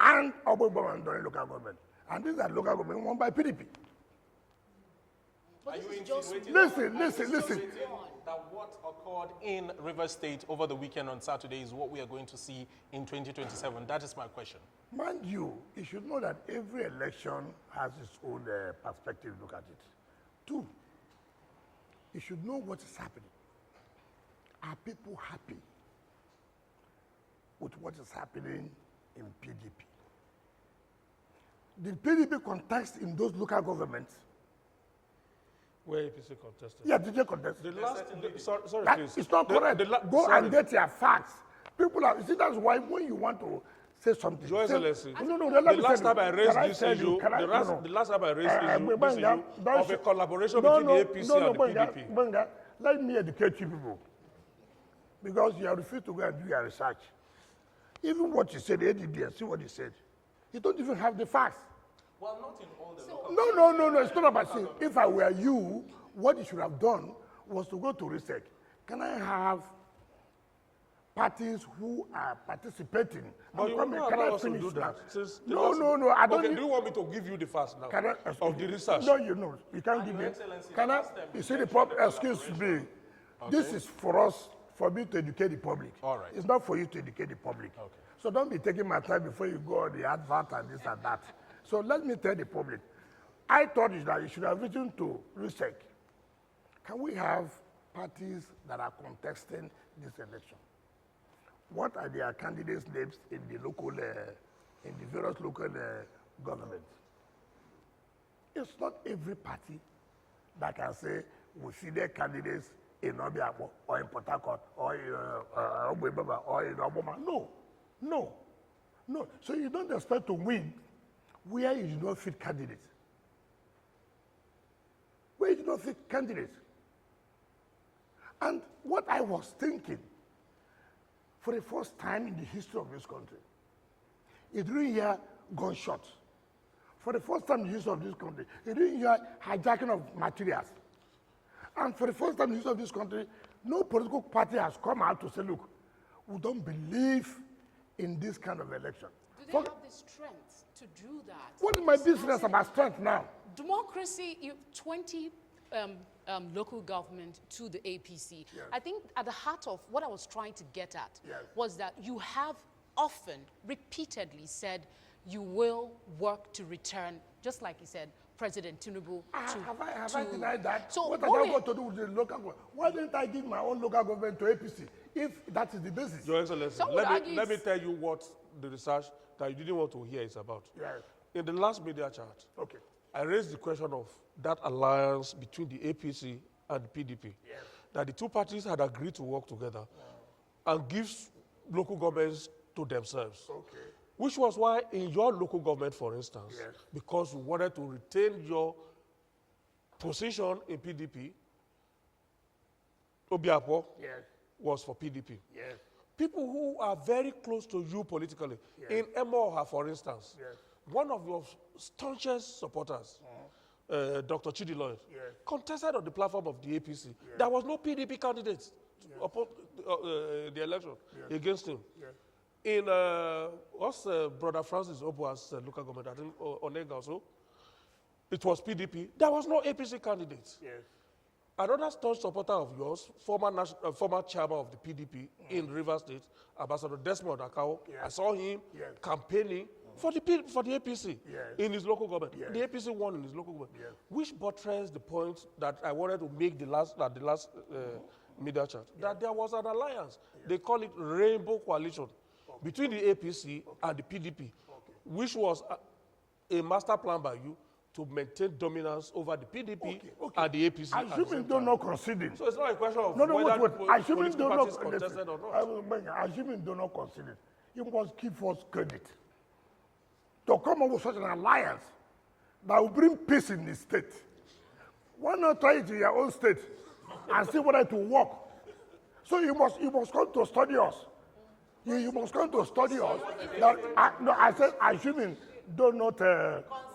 Speaker 7: And Abubakar and local government. And these are local government won by PDP.
Speaker 4: Are you insinuating
Speaker 7: Listen.
Speaker 4: that what occurred in River State over the weekend on Saturday is what we are going to see in 2027? That is my question.
Speaker 7: Mind you, you should know that every election has its own perspective. Look at it. 2, you should know what is happening. Are people happy with what is happening in PDP? Did PDP contest in those local governments?
Speaker 1: Where APC contested?
Speaker 7: Yeah, did they contest?
Speaker 1: Sorry,
Speaker 7: That
Speaker 1: please.
Speaker 7: is not correct. Go
Speaker 1: sorry.
Speaker 7: and get your facts. People are, you see, that's why when you want to say something.
Speaker 1: Your Excellency,
Speaker 7: No,
Speaker 1: the
Speaker 7: let me
Speaker 1: last
Speaker 7: tell
Speaker 1: time I
Speaker 7: you.
Speaker 1: raised
Speaker 7: Can I
Speaker 1: this
Speaker 7: tell
Speaker 1: issue,
Speaker 7: you? Can I-
Speaker 1: the last time I raised this issue
Speaker 7: don't
Speaker 1: of a
Speaker 7: sh-
Speaker 1: collaboration between the APC and the PDP.
Speaker 7: Benga, let me educate you people. Because you have refused to go and do your research. Even what you said, the ADD, see what you said. You don't even have the facts.
Speaker 4: Well, not in all the local
Speaker 7: No, it's not about saying, if I were you, what you should have done was to go to research. Can I have parties who are participating?
Speaker 1: But you
Speaker 7: Can
Speaker 1: will
Speaker 7: I
Speaker 1: not allow us to
Speaker 7: finish
Speaker 1: do
Speaker 7: now?
Speaker 1: that. Since the
Speaker 7: No,
Speaker 1: last-
Speaker 7: I don't
Speaker 1: Okay,
Speaker 7: need-
Speaker 1: do you want me to give you the facts now
Speaker 7: Can I,
Speaker 1: of the research?
Speaker 7: No, you can't give me.
Speaker 4: Excellency,
Speaker 7: Can I?
Speaker 4: last time
Speaker 7: You see the problem. Excuse me. This is for me to educate the public.
Speaker 4: All right.
Speaker 7: It's not for you to educate the public.
Speaker 4: Okay.
Speaker 7: So don't be taking my time before you go on the advert and this and that. So let me tell the public. I thought is that you should have written to research. Can we have parties that are contesting this election? What are their candidates' names in the local, in the various local governments? It's not every party that can say we see their candidates in Obiabo or in Port Harcourt or in Obubaba or in Obama. No. So you don't expect to win where you do not fit candidates. Where you do not fit candidates. And what I was thinking, for the first time in the history of this country, you didn't hear gunshots. For the first time in the history of this country, you didn't hear hijacking of materials. And for the first time in the history of this country, no political party has come out to say, look, we don't believe in this kind of election.
Speaker 3: Do they have the strength to do that?
Speaker 7: What is my business about strength now?
Speaker 3: Democracy, 20 local government to the APC.
Speaker 7: Yes.
Speaker 3: I think at the heart of what I was trying to get at
Speaker 7: Yes.
Speaker 3: was that you have often, repeatedly said you will work to return, just like you said, President Tinubu
Speaker 7: Have I denied that?
Speaker 3: So
Speaker 7: what
Speaker 3: what
Speaker 7: has
Speaker 3: we-
Speaker 7: that got to do with the local government? Why didn't I give my own local government to APC if that is the basis?
Speaker 1: Your Excellency,
Speaker 3: Some would
Speaker 1: let
Speaker 3: argue
Speaker 1: me
Speaker 3: it's-
Speaker 1: tell you what the research that you didn't want to hear is about.
Speaker 7: Yes.
Speaker 1: In the last media chat,
Speaker 7: Okay.
Speaker 1: I raised the question of that alliance between the APC and the PDP.
Speaker 7: Yes.
Speaker 1: That the two parties had agreed to work together and give local governments to themselves.
Speaker 7: Okay.
Speaker 1: Which was why in your local government, for instance,
Speaker 7: Yes.
Speaker 1: because you wanted to retain your position in PDP, Obiapo
Speaker 7: Yes.
Speaker 1: was for PDP.
Speaker 7: Yes.
Speaker 1: People who are very close to you politically, in Emoha, for instance,
Speaker 7: Yes.
Speaker 1: one of your staunchest supporters, Dr. Chidi Lloyd,
Speaker 7: Yes.
Speaker 1: contested on the platform of the APC. There was no PDP candidate upon the election against him.
Speaker 7: Yes.
Speaker 1: In what's Brother Francis Obua's local government, I think Onega also, it was PDP. There was no APC candidate.
Speaker 7: Yes.
Speaker 1: Another staunch supporter of yours, former chairman of the PDP in Rivers State, Ambassador Desmond Akao, I saw him campaigning for the APC in his local government.
Speaker 7: Yes.
Speaker 1: The APC won in his local government,
Speaker 7: Yes.
Speaker 1: which buttressed the point that I wanted to make the last media chat, that there was an alliance. They call it Rainbow Coalition between the APC and the PDP, which was a master plan by you to maintain dominance over the PDP and the APC. at the
Speaker 7: Assuming
Speaker 1: same
Speaker 7: don't
Speaker 1: time.
Speaker 7: not concede.
Speaker 1: So it's not a question of
Speaker 7: No,
Speaker 1: whether
Speaker 7: wait. Assuming
Speaker 1: political
Speaker 7: don't
Speaker 1: parties
Speaker 7: not
Speaker 1: contested or not.
Speaker 7: Assuming do not concede. You must give us credit to come up with such an alliance that will bring peace in the state. Why not try it in your own state and see whether it will work? So you must come to study us. You must come to study us. I said, assuming do not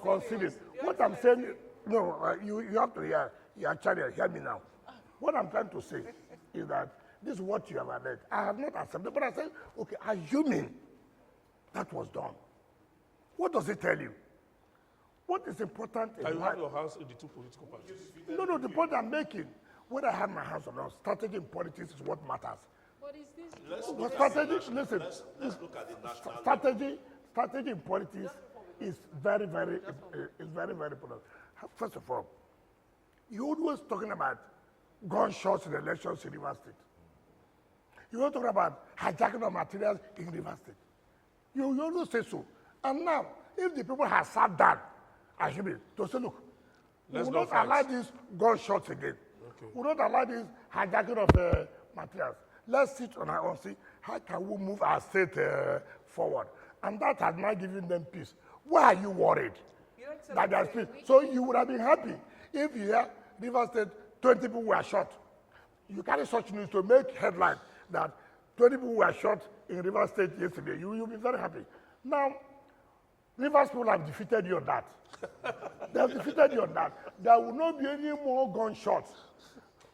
Speaker 7: consider. What I'm saying, you have to hear me now. What I'm trying to say is that this is what you have alleged. I have not accepted, but I said, okay, assuming that was done. What does it tell you? What is important in
Speaker 1: You have your hands in the two political parties.
Speaker 7: No, the point I'm making, whether I have my hands or not, strategy in politics is what matters.
Speaker 3: What is this?
Speaker 2: Let's
Speaker 7: But
Speaker 2: look
Speaker 7: strategy,
Speaker 2: at the
Speaker 7: listen,
Speaker 2: let's look at the national level.
Speaker 7: strategy in politics is very important. First of all, you're always talking about gunshots in elections in Rivers State. You always talking about hijacking of materials in Rivers State. You always say so. And now, if the people have sat down, I should be to say, look, we will not allow these gunshots again. Okay. We will not allow this hijacking of materials. Let's sit on our own, see how can we move our state forward. And that has not given them peace. Why are you worried that there's peace? So you would have been happy if you hear Rivers State, 20 people were shot. You carry such news to make headline that 20 people were shot in Rivers State yesterday. You'll be very happy. Now, Rivers people have defeated you on that. They have defeated you on that. There will not be any more gunshots.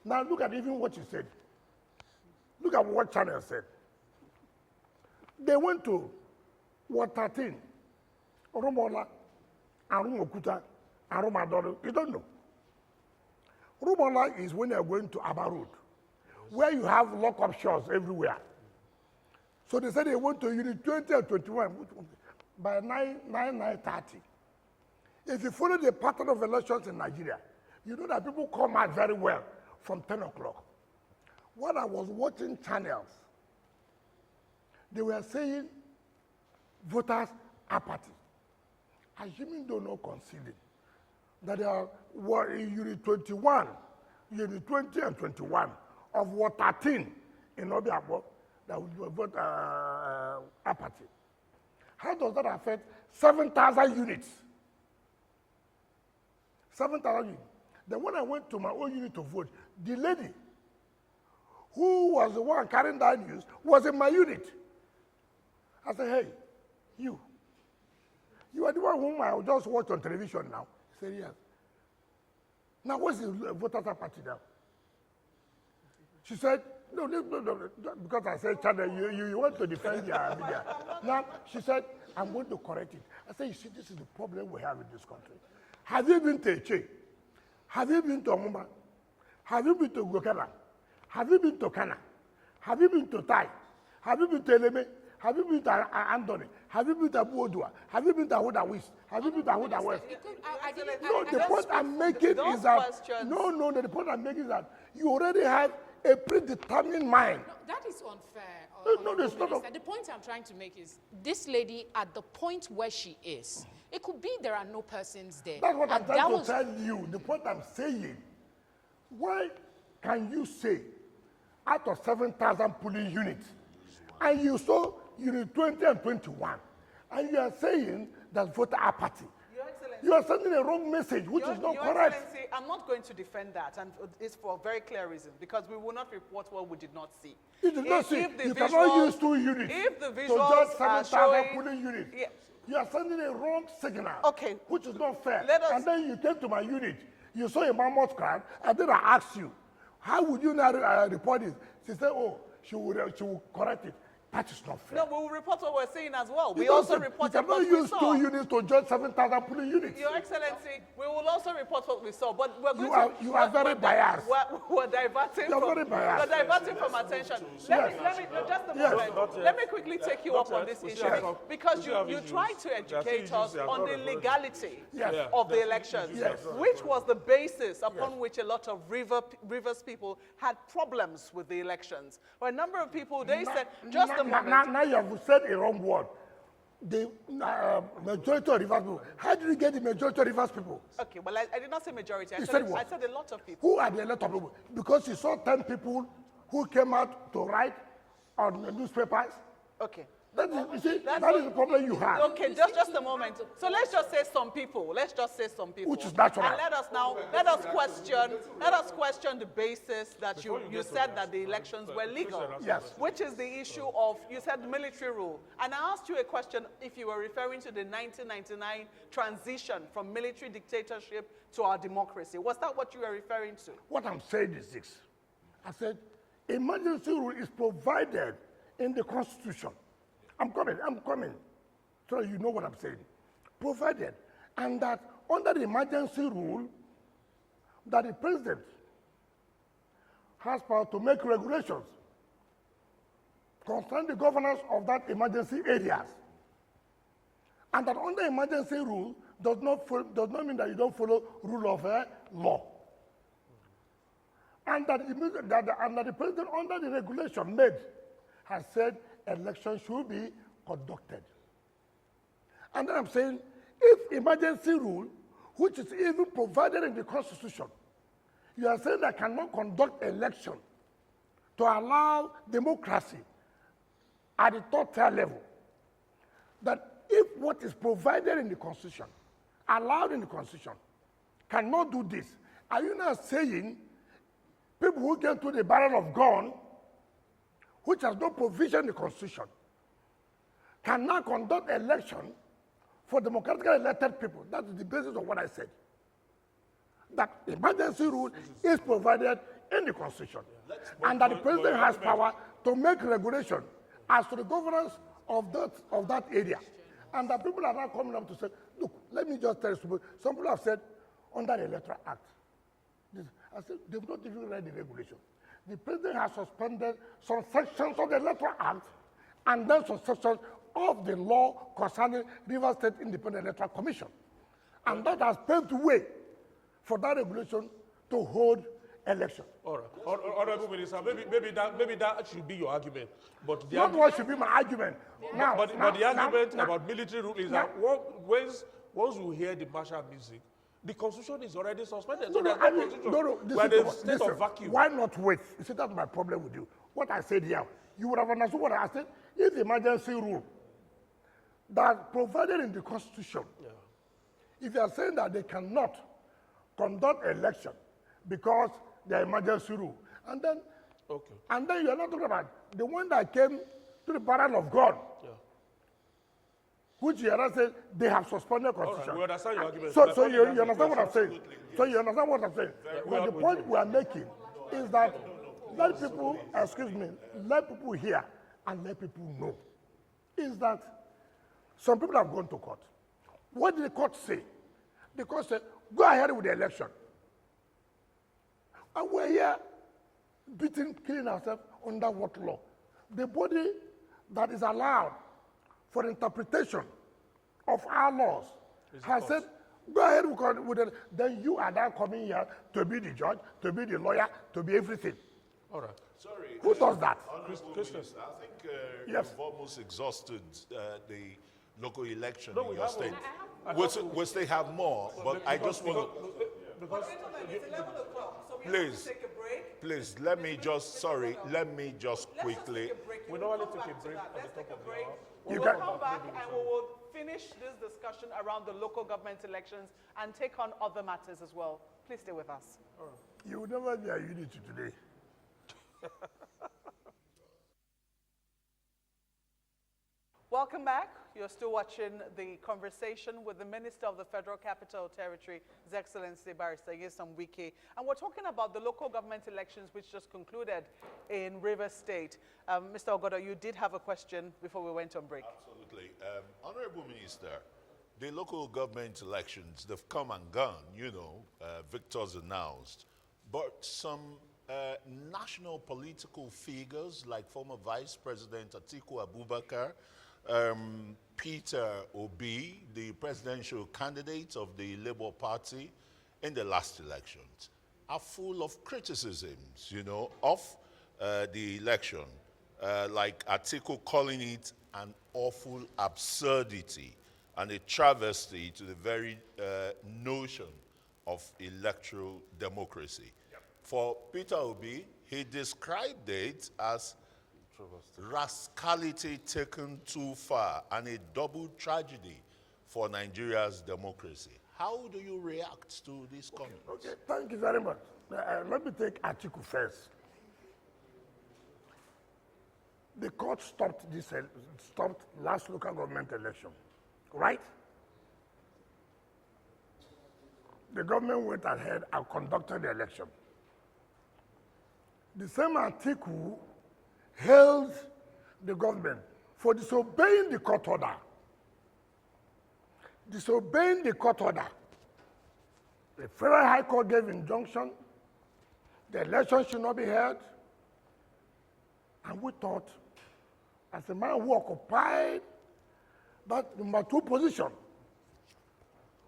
Speaker 7: Now look at even what you said. Look at what Channel said. They went to Ward 13, Rumola, and Rumokuta, and Rumadoro. You don't know. Rumola is when you're going to Aba Road, where you have lock-up shops everywhere. So they said they went to Unit 20 and 21 by 9:30. If you follow the pattern of elections in Nigeria, you know that people come out very well from 10 o'clock. When I was watching channels, they were saying voters apathy. Assuming they not conceding that there were in Unit 21, Unit 20 and 21 of Ward 13 in Obiabo that would vote apathy. How does that affect 7,000 units? 7,000 units. Then when I went to my own unit to vote, the lady who was the one carrying that news was in my unit. I said, hey, you are the one whom I just watched on television now. He said, yes. Now, what's the voters apathy now? She said, no, because I said, Channel, you want to defend your media. Now, she said, I'm going to correct it. I said, you see, this is the problem we have in this country. Have you been to Eche? Have you been to Omuma? Have you been to Gokana? Have you been to Kana? Have you been to Tai? Have you been to Eleme? Have you been to Anthony? Have you been to Abuodua? Have you been to Ahuda West? Have you been to Ahuda West? No, the point I'm making is that, the point I'm making is that you already have a predetermined mind.
Speaker 3: No, that is unfair.
Speaker 7: No, it's not.
Speaker 3: The point I'm trying to make is this lady at the point where she is, it could be there are no persons there.
Speaker 7: That's what I'm trying to tell you. The point I'm saying, why can you say out of 7,000 polling units, and you saw Unit 20 and 21, and you are saying that voter apathy? You are sending a wrong message, which is not correct.
Speaker 6: Excellency, I'm not going to defend that, and it's for a very clear reason, because we will not report what we did not see.
Speaker 7: You did not see. You cannot use 2 units
Speaker 6: if the
Speaker 7: to
Speaker 6: visuals
Speaker 7: judge
Speaker 6: are
Speaker 7: 7,000
Speaker 6: showing,
Speaker 7: polling units.
Speaker 6: Yeah.
Speaker 7: You are sending a wrong signal,
Speaker 6: Okay.
Speaker 7: which is not fair.
Speaker 6: And
Speaker 7: then you came to my unit. You saw a mammoth crowd, and then I asked you, how would you now report this? She said, oh, she will correct it. That is not fair.
Speaker 6: No, we will report what we're saying as well. We also reported what we
Speaker 7: You
Speaker 6: saw.
Speaker 7: cannot use 2 units to judge 7,000 polling units.
Speaker 6: Your Excellency, we will also report what we saw, but we're going
Speaker 7: You are very biased.
Speaker 6: We're diverting
Speaker 7: You're
Speaker 6: from,
Speaker 7: very biased.
Speaker 6: We're diverting from attention. Let me just a moment. Let me quickly take you up on this issue, because you tried to educate us on the legality of the elections, which was the basis upon which a lot of Rivers people had problems with the elections. For a number of people, they said, just a moment.
Speaker 7: Now you have said a wrong word. The majority of Rivers people. How did you get the majority of Rivers people?
Speaker 6: Okay, well, I did not say majority. I said a lot of people.
Speaker 7: Who are the lot of people? Because you saw 10 people who came out to write on the newspapers.
Speaker 6: Okay.
Speaker 7: That is the problem you have.
Speaker 6: Okay, just a moment. So let's just say some people. Let's just say some people.
Speaker 7: Which is natural.
Speaker 6: And let us question the basis that you said that the elections were legal.
Speaker 7: Yes.
Speaker 6: Which is the issue of, you said military rule. And I asked you a question if you were referring to the 1999 transition from military dictatorship to our democracy. Was that what you were referring to?
Speaker 7: What I'm saying is this. I said, emergency rule is provided in the Constitution. I'm coming. So you know what I'm saying. Provided. And that under the emergency rule, that the president has power to make regulations concerning the governance of that emergency areas. And that under emergency rule does not mean that you don't follow rule of law. And that the president, under the regulation made, has said elections should be conducted. And then I'm saying, if emergency rule, which is even provided in the Constitution, you are saying that cannot conduct election to allow democracy at the third tier level, that if what is provided in the Constitution, allowed in the Constitution, cannot do this, are you not saying people who get to the barrel of gun, which has no provision in the Constitution, cannot conduct election for democratically elected people? That is the basis of what I said. That emergency rule is provided in the Constitution. And that the president has power to make regulation as to the governance of that area. And that people are now coming up to say, look, let me just tell you, some people have said, under the Electoral Act. I said, they've not even read the regulation. The president has suspended some sections of the Electoral Act and then some sections of the law concerning Rivers State Independent Electoral Commission. And that has paved the way for that regulation to hold election.
Speaker 1: All right. Honorable Minister, maybe that should be your argument. But the
Speaker 7: Not what should be my argument.
Speaker 1: But the argument about military rule is that once you hear the martial music, the Constitution is already suspended. So there's no Constitution. We're in a state of vacuum.
Speaker 7: Why not wait? You see, that's my problem with you. What I said here, you would have understood what I said. If the emergency rule that provided in the Constitution, if you are saying that they cannot conduct election because the emergency rule, and then you are not talking about the one that came to the barrel of God, which you are saying they have suspended Constitution.
Speaker 1: Right, we understand your argument.
Speaker 7: So you understand what I'm saying? So you understand what I'm saying? Well, the point we are making is that let people, let people hear and let people know, is that some people have gone to court. What did the court say? The court said, go ahead with the election. And we're here killing ourselves under what law? The body that is allowed for interpretation of our laws has said, go ahead with it. Then you are now coming here to be the judge, to be the lawyer, to be everything.
Speaker 1: All right.
Speaker 2: Sorry.
Speaker 7: Who does that?
Speaker 2: Minister, I think you've almost exhausted the local election in your state. We'll still have more, but I just want to...
Speaker 6: Because it's 11 o'clock, so we have
Speaker 2: Please.
Speaker 6: to take a break.
Speaker 2: Please, let me just quickly...
Speaker 1: We normally take a break at the
Speaker 6: Let's
Speaker 1: top
Speaker 6: take a
Speaker 1: of the
Speaker 6: break.
Speaker 1: hour.
Speaker 6: We will come back and we will finish this discussion around the local government elections and take on other matters as well. Please stay with us.
Speaker 7: You will never be a unity today.
Speaker 6: Welcome back. You're still watching the conversation with the Minister of the Federal Capital Territory, His Excellency Barrister Nyesom Wike. And we're talking about the local government elections which just concluded in Rivers State. Mr. Ogodo, you did have a question before we went on break.
Speaker 2: Absolutely. Honorable Minister, the local government elections, they've come and gone, victors announced. But some national political figures like former Vice President Atiku Abubakar, Peter Obi, the presidential candidate of the Labour Party in the last elections, are full of criticisms, of the election, like Atiku calling it an awful absurdity and a travesty to the very notion of electoral democracy. For Peter Obi, he described it as rascality taken too far and a double tragedy for Nigeria's democracy. How do you react to this comment?
Speaker 7: Okay, thank you very much. Let me take Atiku first. The court stopped last local government election, right? The government went ahead and conducted the election. The same Atiku held the government for disobeying the court order. Disobeying the court order. The Federal High Court gave injunction. The election should not be held. And we thought, as a man who occupied that number 2 position,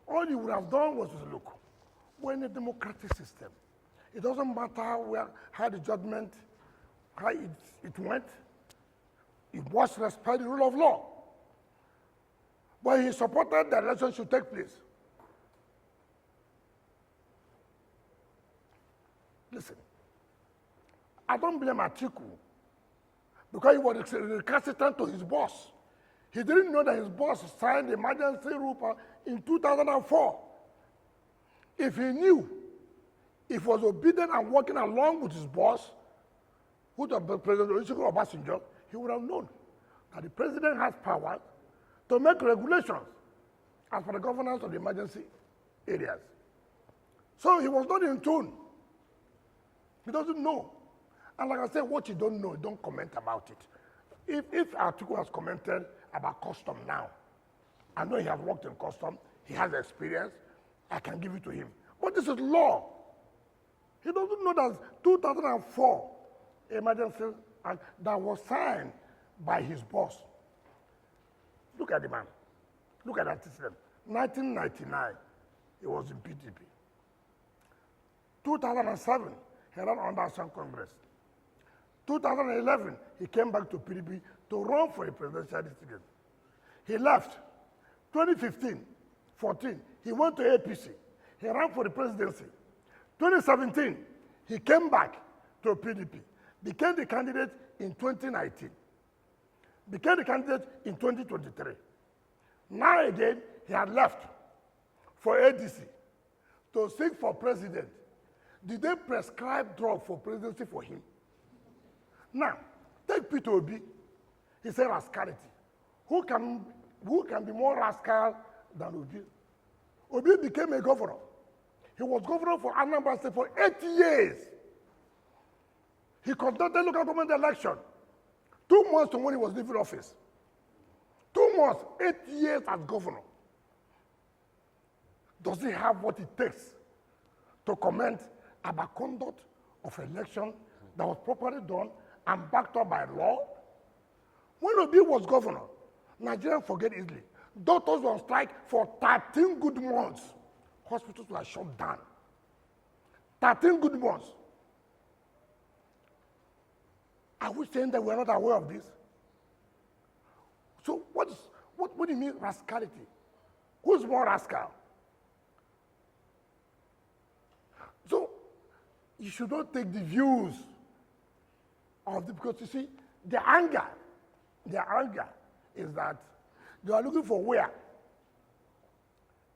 Speaker 7: all he would have done was to say, look, we're in a democratic system. It doesn't matter how the judgment, how it went. It must respect the rule of law. But he supported the election should take place. Listen, I don't blame Atiku because he was recalcitrant to his boss. He didn't know that his boss signed the emergency rule in 2004. If he knew, if he was obedient and working along with his boss, who was President Olusegun Obasanjo, he would have known that the president has power to make regulations as for the governance of the emergency areas. So he was not in tune. He doesn't know. And like I said, what you don't know, don't comment about it. If Atiku has commented about custom now, I know he has worked in custom, he has experience, I can give it to him. But this is law. He doesn't know that 2004 emergency that was signed by his boss. Look at the man. Look at that system. 1999, he was in PDP. 2007, he ran under Assam Congress. 2011, he came back to PDP to run for a presidential ticket. He left. 2015, 14, he went to APC. He ran for the presidency. 2017, he came back to PDP, became the candidate in 2019, became the candidate in 2023. Now again, he had left for ADC to seek for president. Did they prescribe drug for presidency for him? Now, take Peter Obi. He said rascality. Who can be more rascal than Obi? Obi became a governor. He was governor for Anambra State for 8 years. He conducted local government election 2 months to when he was leaving office. 2 months, 8 years as governor. Does he have what it takes to comment about conduct of election that was properly done and backed up by law? When Obi was governor, Nigerians forget easily. Doctors were on strike for 13 good months. Hospitals were shut down. 13 good months. Are we saying that we're not aware of this? So what do you mean rascality? Who's more rascal? So you should not take the views of the, because you see, the anger is that they are looking for where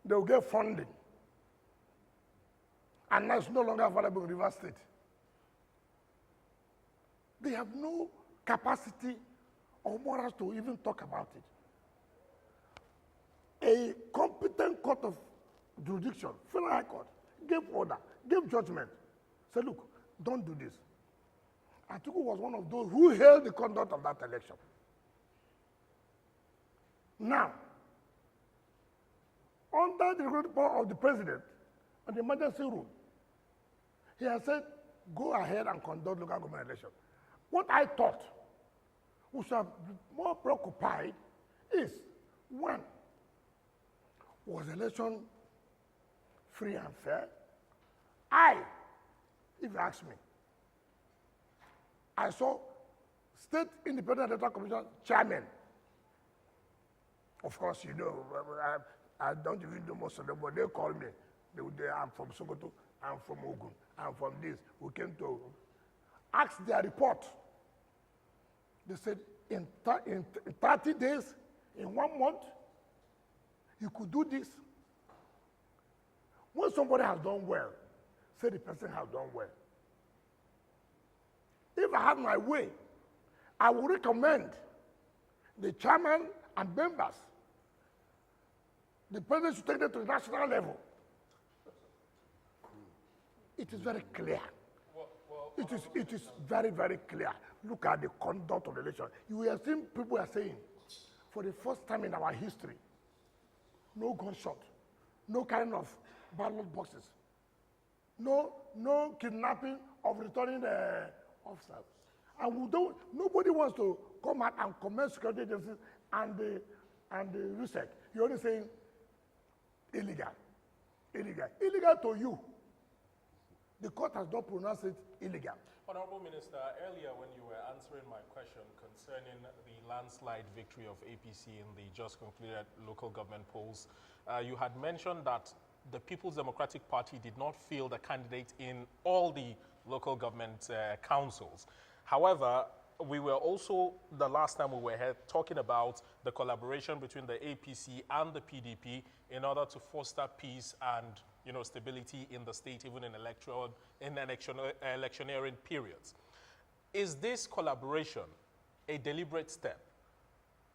Speaker 7: they will get funding. And that's no longer available in Rivers State. They have no capacity or morals to even talk about it. A competent court of jurisdiction, Federal High Court, gave order, gave judgment, said, look, don't do this. Atiku was one of those who held the conduct of that election. Now, under the regulatory power of the president and the emergency rule, he has said, go ahead and conduct local government election. What I thought we should have been more preoccupied is, one, was election free and fair? If you ask me, I saw State Independent Electoral Commission chairman. Of course, you know, I don't even know most of them, but they call me. I'm from Sokoto, I'm from Ogun, I'm from this. We came to ask their report. They said in 30 days, in 1 month, you could do this. When somebody has done well, say the person has done well. If I have my way, I would recommend the chairman and members, the president should take them to the national level. It is very clear. It is very, very clear. Look at the conduct of the election. You have seen people are saying, for the first time in our history, no gunshot, no kind of ballot boxes, no kidnapping of returning officers. And nobody wants to come out and commend security agencies and the RUSEC. You're only saying illegal. Illegal to you. The court has not pronounced it illegal.
Speaker 4: Honorable Minister, earlier when you were answering my question concerning the landslide victory of APC in the just concluded local government polls, you had mentioned that the People's Democratic Party did not field a candidate in all the local government councils. However, we were also, the last time we were here, talking about the collaboration between the APC and the PDP in order to foster peace and stability in the state, even in electioneering periods. Is this collaboration a deliberate step?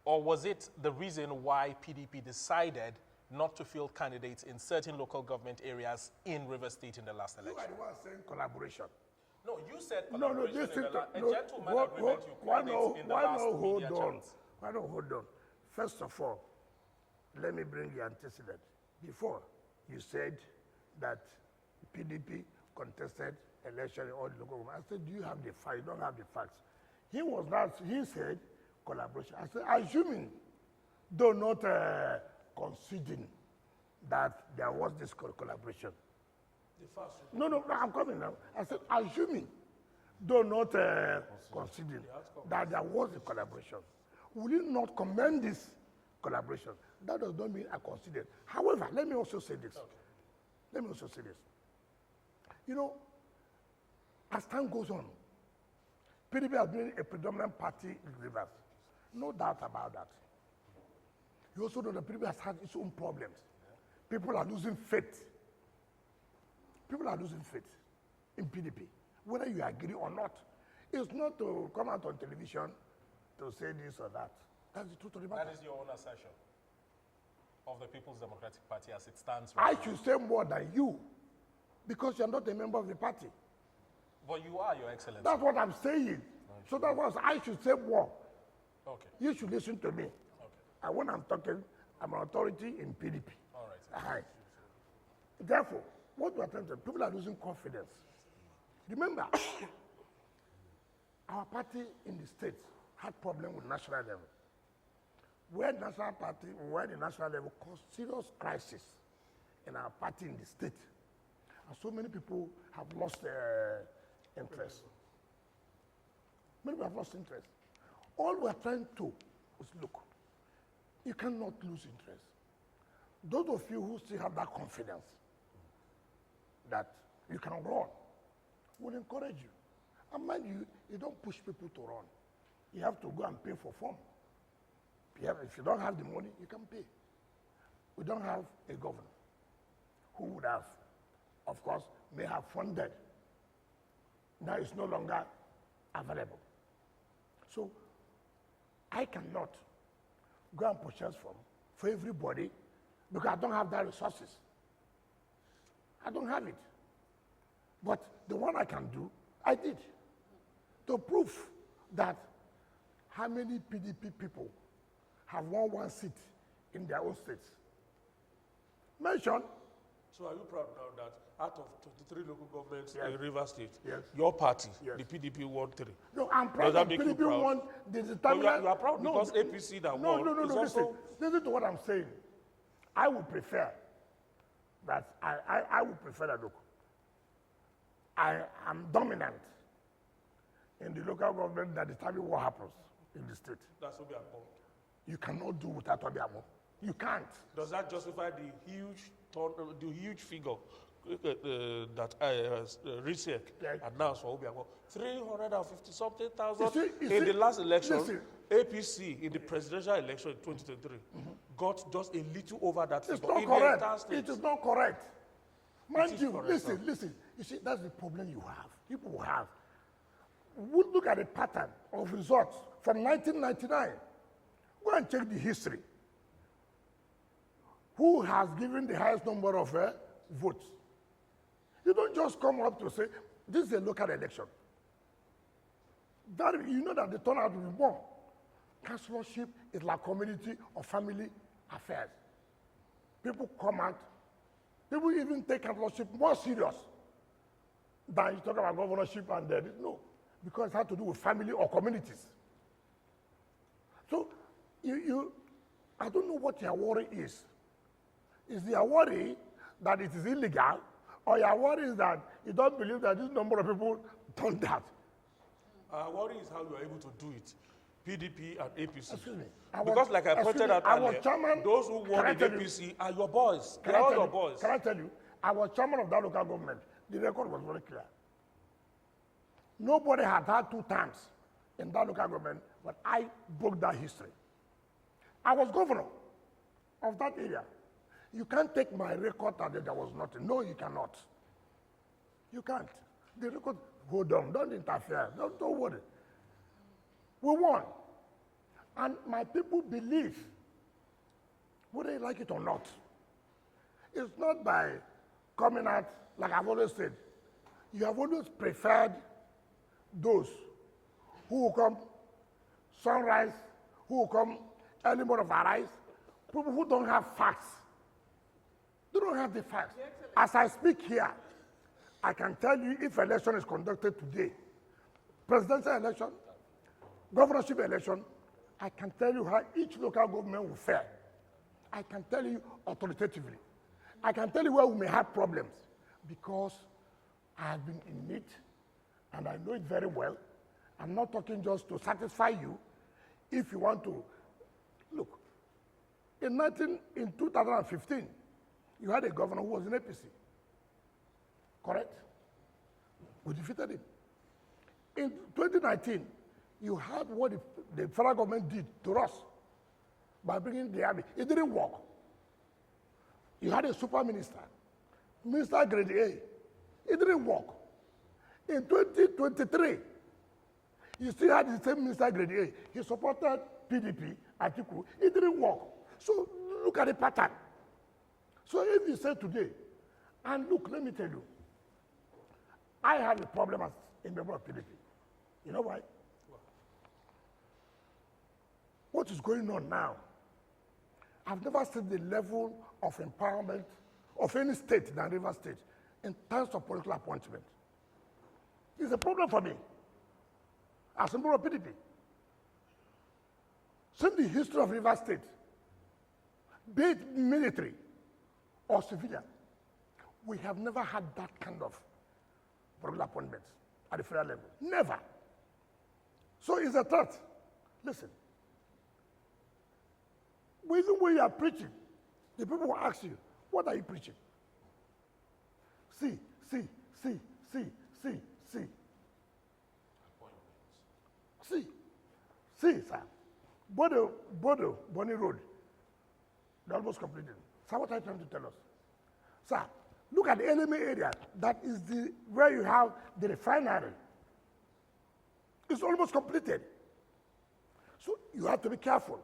Speaker 4: Or was it the reason why PDP decided not to field candidates in certain local government areas in Rivers State in the last election?
Speaker 7: You are the one saying collaboration.
Speaker 4: No, you said collaboration a gentleman agreement you
Speaker 7: hold
Speaker 4: on.
Speaker 7: Why not hold on? First of all, let me bring the antecedent. Before, you said that PDP contested election in all the local government. I said, do you have the facts? You don't have the facts. He said collaboration. I said, assuming, though not conceding that there was this collaboration. No, I'm coming now. I said, assuming, though not conceding that there was a collaboration, will you not commend this collaboration? That does not mean I consider. However, let me also say this. As time goes on, PDP has been a predominant party in Rivers. No doubt about that. You also know that PDP has had its own problems. People are losing faith. People are losing faith in PDP, whether you agree or not. It's not to come out on television to say this or that. That's the truth of the matter.
Speaker 4: That is your own assertion of the People's Democratic Party as it stands right now.
Speaker 7: I should say more than you, because you're not a member of the party.
Speaker 4: But you are, Your Excellency.
Speaker 7: That's what I'm saying. Okay. So that's what I should say more.
Speaker 4: Okay.
Speaker 7: You should listen to me.
Speaker 4: Okay.
Speaker 7: And when I'm talking, I'm an authority in PDP.
Speaker 4: All right.
Speaker 7: Therefore, what we're trying to do, people are losing confidence. Remember, our party in the states had problems with national level. Where the national level caused serious crisis in our party in the state. And so many people have lost their interest. Many people have lost interest. All we're trying to is, look, you cannot lose interest. Those of you who still have that confidence that you can run, will encourage you. And mind you, you don't push people to run. You have to go and pay for form. If you don't have the money, you can pay. We don't have a governor who would have, of course, may have funded. Now it's no longer available. So I cannot go and purchase form for everybody because I don't have that resources. I don't have it. But the one I can do, I did. To prove that how many PDP people have won one seat in their own states. Mention.
Speaker 1: So are you proud now that out of 23 local governments
Speaker 7: Yes.
Speaker 1: in Rivers State,
Speaker 7: Yes.
Speaker 1: your party,
Speaker 7: Yes.
Speaker 1: the PDP, won 3?
Speaker 7: No, I'm proud
Speaker 1: Does that
Speaker 7: that
Speaker 1: make you
Speaker 7: PDP
Speaker 1: proud?
Speaker 7: won the
Speaker 1: But
Speaker 7: determinant.
Speaker 1: you are proud because APC that won is also...
Speaker 7: Listen to what I'm saying. I would prefer that, I would prefer that, look, I am dominant in the local government that determines what happens in the state.
Speaker 1: That's what we are called.
Speaker 7: You cannot do without Obiamo. You can't.
Speaker 1: Does that justify the huge figure that RISEC
Speaker 7: Yes.
Speaker 1: announced for Obiako? 350-something thousand.
Speaker 7: You
Speaker 1: In
Speaker 7: see,
Speaker 1: the last election,
Speaker 7: listen.
Speaker 1: APC in the presidential election in 2023 got just a little over that
Speaker 7: It's
Speaker 1: figure.
Speaker 7: not
Speaker 1: In the entire
Speaker 7: correct.
Speaker 1: state.
Speaker 7: It is not correct. Mind
Speaker 1: is
Speaker 7: you,
Speaker 1: correct, sir.
Speaker 7: listen. You see, that's the problem you have. People have. We look at the pattern of results from 1999. Go and check the history. Who has given the highest number of votes? You don't just come up to say, this is a local election. That, you know that the turnout will be more. Councillorship is like community or family affairs. People come out. People even take councillorship more serious than you talk about governorship and no, because it has to do with family or communities. So I don't know what your worry is. Is your worry that it is illegal, or your worry is that you don't believe that this number of people done that?
Speaker 1: Our worry is how you are able to do it. PDP and APC.
Speaker 7: Excuse me.
Speaker 1: Because like I pointed out earlier, those who won in APC are your boys. They are all your boys.
Speaker 7: Can I tell you, I was chairman of that local government. The record was very clear. Nobody had had 2 terms in that local government, but I broke that history. I was governor of that area. You can't take my record that there was nothing. No, you cannot. You can't. The record, hold on, don't interfere, don't worry. We won. And my people believe, whether you like it or not. It's not by coming out, like I've always said, you have always preferred those who will come sunrise, who will come early morning of arise, people who don't have facts. They don't have the facts. As I speak here, I can tell you if election is conducted today, presidential election, governorship election, I can tell you how each local government will fare. I can tell you authoritatively. I can tell you where we may have problems because I have been in it and I know it very well. I'm not talking just to satisfy you. If you want to, look, in 2015, you had a governor who was in APC, correct? We defeated him. In 2019, you had what the federal government did to us by bringing the army. It didn't work. You had a super minister, Minister Grade A. It didn't work. In 2023, you still had the same Minister Grade A. He supported PDP, Atiku. It didn't work. So look at the pattern. So if you say today, and look, let me tell you, I have a problem as a member of PDP. You know why? What is going on now? I've never seen the level of empowerment of any state than Rivers State in terms of political appointment. It's a problem for me as a member of PDP. Since the history of Rivers State, be it military or civilian, we have never had that kind of political appointments at the federal level. Never. So it's a threat. Listen. Even when you are preaching, the people will ask you, what are you preaching? See. See, sir. Bodo, Bonny Road, they're almost completed. Sir, what are you trying to tell us? Sir, look at the enemy area. That is where you have the refinery. It's almost completed. So you have to be careful.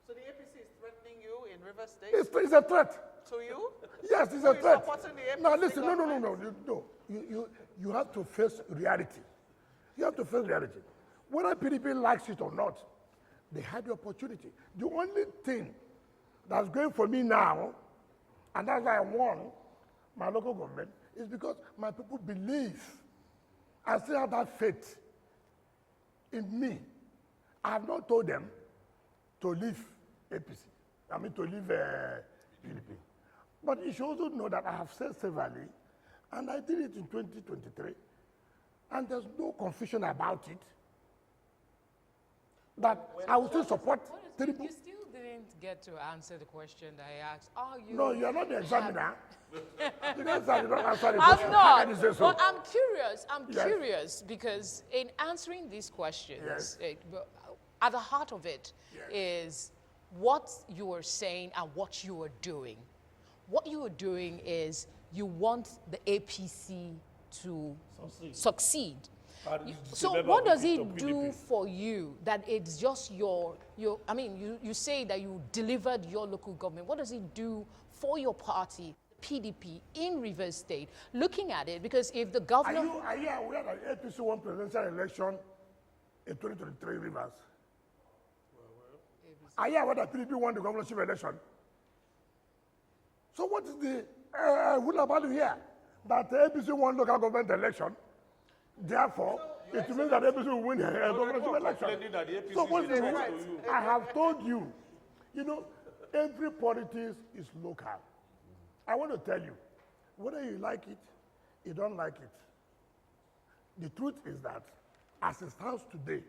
Speaker 6: So the APC is threatening you in Rivers State?
Speaker 7: It's a threat.
Speaker 6: To you?
Speaker 7: Yes, it's
Speaker 6: so
Speaker 7: a threat.
Speaker 6: Supporting the APC
Speaker 7: Now listen,
Speaker 6: government?
Speaker 7: no. You have to face reality. You have to face reality. Whether PDP likes it or not, they had the opportunity. The only thing that's going for me now, and that's why I won my local government, is because my people believe and still have that faith in me. I have not told them to leave APC. I mean to leave PDP. But you should also know that I have said severally, and I did it in 2023, and there's no confusion about it, that I will still support Tinubu.
Speaker 3: You still didn't didn't get to answer the question that I asked. Are you?
Speaker 7: No, you're not the examiner. You don't answer the question.
Speaker 3: I'm
Speaker 7: How can you
Speaker 3: not.
Speaker 7: say so?
Speaker 3: But I'm curious. I'm
Speaker 7: Yes.
Speaker 3: curious because in answering these questions,
Speaker 7: Yes.
Speaker 3: at the heart of it is what you are saying and what you are doing. What you are doing is you want the APC to succeed. So what does it do for you that it's just your I mean, you say that you delivered your local government. What does it do for your party, PDP, in Rivers State? Looking at it, because if the governor...
Speaker 7: Are you aware that APC won presidential election in 2023 Rivers? Are you aware that PDP won the governorship election? So what is the what about here? That APC won local government election, therefore, it means that APC will win the governorship election. So what is the right? I have told you, you know, every politics is local. I want to tell you, whether you like it, you don't like it. The truth is that, as it stands today,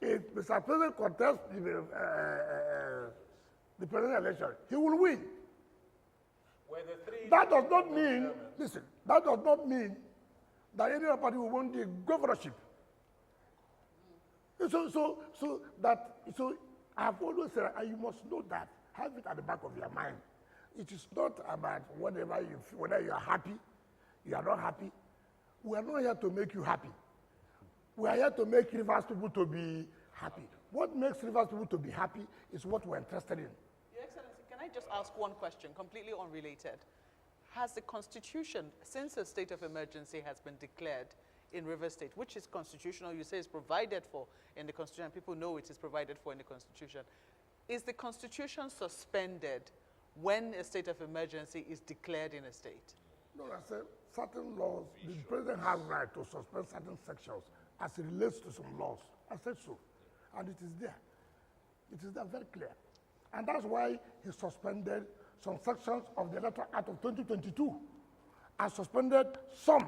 Speaker 7: if Mr. President contests the presidential election, he will win. That does not mean, listen, that does not mean that any other party will win the governorship. So I have always said, and you must know that, have it at the back of your mind. It is not about whatever you feel, whether you are happy, you are not happy. We are not here to make you happy. We are here to make Rivers people to be happy. What makes Rivers people to be happy is what we're interested in.
Speaker 6: Your Excellency, can I just ask one question, completely unrelated? Has the Constitution, since a state of emergency has been declared in Rivers State, which is constitutional, you say is provided for in the Constitution, people know it is provided for in the Constitution, is the Constitution suspended when a state of emergency is declared in a state?
Speaker 7: No, I said certain laws, the president has right to suspend certain sections as it relates to some laws. I said so. And it is there. It is there very clear. And that's why he suspended some sections of the Electoral Act of 2022 and suspended some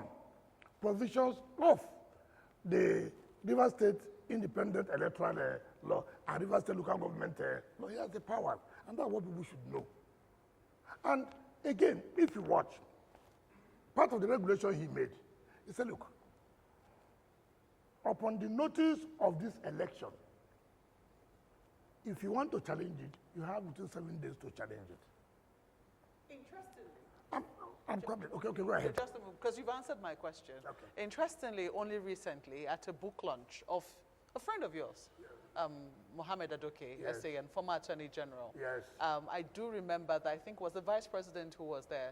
Speaker 7: provisions of the Rivers State Independent Electoral Law and Rivers State Local Government Law. He has the power, and that's what people should know. And again, if you watch, part of the regulation he made, he said, look, upon the notice of this election, if you want to challenge it, you have between 7 days to challenge it.
Speaker 6: Interestingly.
Speaker 7: I'm coming. Okay, go ahead.
Speaker 6: Just a moment, because you've answered my question.
Speaker 7: Okay.
Speaker 6: Interestingly, only recently, at a book launch of a friend of yours, Mohammed Adoke,
Speaker 7: Yes.
Speaker 6: SA, and former Attorney General.
Speaker 7: Yes.
Speaker 6: I do remember that I think was the Vice President who was there,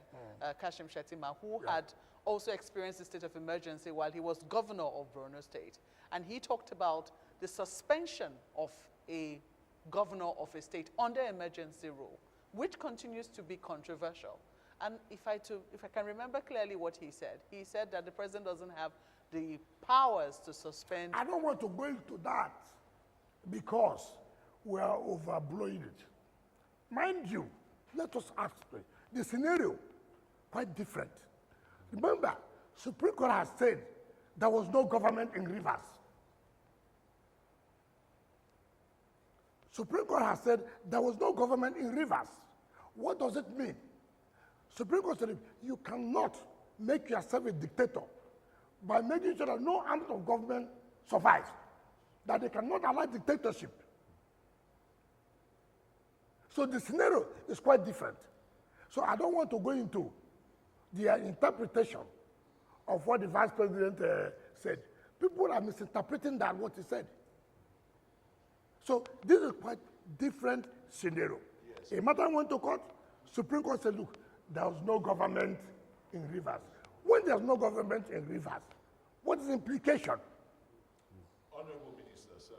Speaker 6: Kashim Shettima, who had also experienced the state of emergency while he was governor of Borno State. And he talked about the suspension of a governor of a state under emergency rule, which continues to be controversial. And if I can remember clearly what he said that the president doesn't have the powers to suspend.
Speaker 7: I don't want to go into that because we are overblowing it. Mind you, let us ask the scenario quite different. Remember, Supreme Court has said there was no government in Rivers. Supreme Court has said there was no government in Rivers. What does it mean? Supreme Court said you cannot make yourself a dictator by making sure that no arm of government survives, that they cannot allow dictatorship. So the scenario is quite different. So I don't want to go into the interpretation of what the Vice President said. People are misinterpreting that, what he said. So this is quite different scenario. Yes. A matter went to court, Supreme Court said, look, there was no government in Rivers. When there's no government in Rivers, what is the implication?
Speaker 2: Honorable Minister, sir.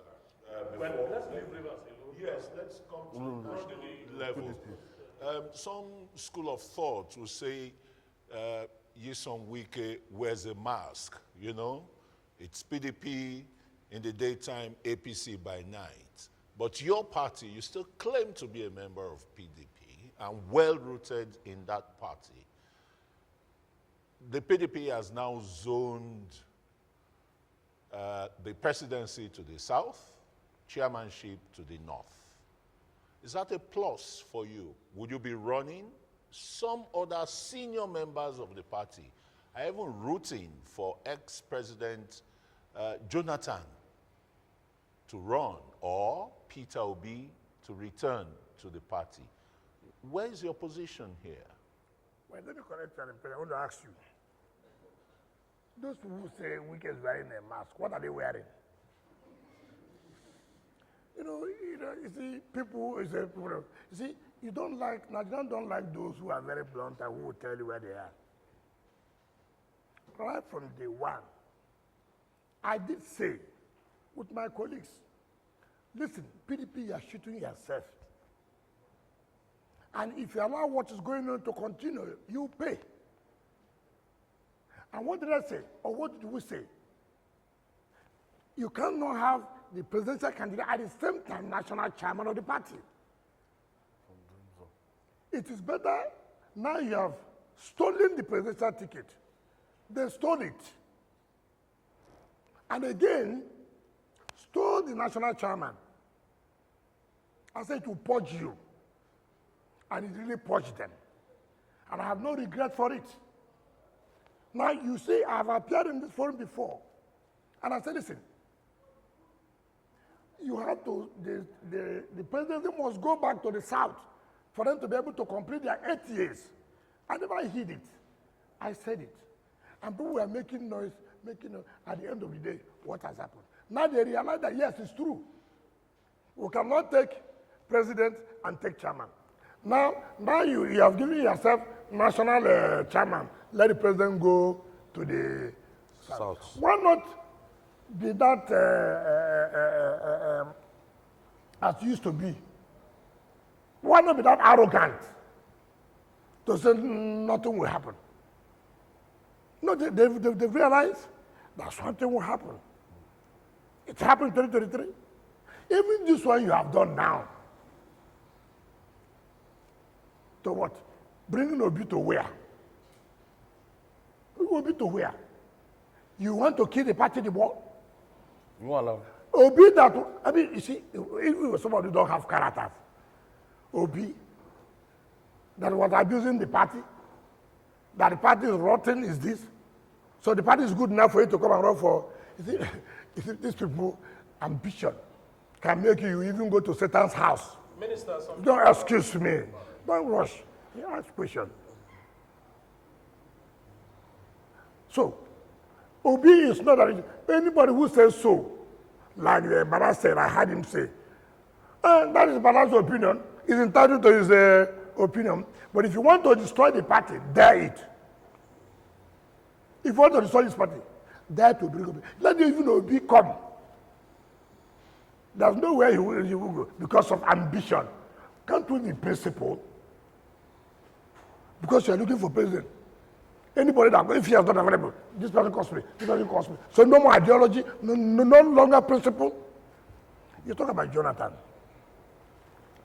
Speaker 2: Let's leave Rivers alone. Yes, let's come to national level. Some school of thought will say Nyesom Wike wears a mask, you know. It's PDP in the daytime, APC by night. But your party, you still claim to be a member of PDP and well-rooted in that party. The PDP has now zoned the presidency to the south, chairmanship to the north. Is that a plus for you? Would you be running? Some other senior members of the party are even rooting for ex-president Jonathan to run or Peter Obi to return to the party. Where is your position here?
Speaker 7: Well, let me correct you. I want to ask you. Those who say Wike is wearing a mask, what are they wearing? You see, people, you see, Nigerians don't like those who are very blunt and who will tell you where they are. Right from day one, I did say with my colleagues, listen, PDP, you are shooting yourself. And if you allow what is going on to continue, you pay. And what did I say? Or what did we say? You cannot have the presidential candidate at the same time national chairman of the party. It is better now you have stolen the presidential ticket. They stole it. And again, stole the national chairman. I said to purge you. And it really purged them. And I have no regret for it. Now, you see, I have appeared in this forum before. And I said, listen, you have to, the presidency must go back to the South for them to be able to complete their 8 years. I never hid it. I said it. And people were making noise, at the end of the day, what has happened? Now they realize that, yes, it's true. We cannot take president and take chairman. Now you have given yourself national chairman. Let the president go to the South. Why not be that as it used to be? Why not be that arrogant to say nothing will happen? No, they realize that something will happen. It happened in 2023. Even this one you have done now. To what? Bringing Obi to where? Obi to where? You want to kill the party, the ball?
Speaker 8: You want to?
Speaker 7: Obi that, I mean, you see, if somebody don't have characters, Obi, that was abusing the party, that the party is rotten, is this. So the party is good enough for you to come and run for, you see these people, ambition can make you even go to Satan's house.
Speaker 4: Minister,
Speaker 7: don't excuse me. Don't rush. You ask question. So, Obi is not anybody who says so, like the Bala said, I had him say, that is Bala's opinion. He's entitled to his opinion. But if you want to destroy the party, dare it. If you want to destroy this party, dare to bring Obi. Let even Obi come. There's nowhere he will go because of ambition. Can't we be principled? Because you are looking for president. Anybody that, if he is not available, this person costs me, this person costs me. So no more ideology, no longer principle. You talk about Jonathan.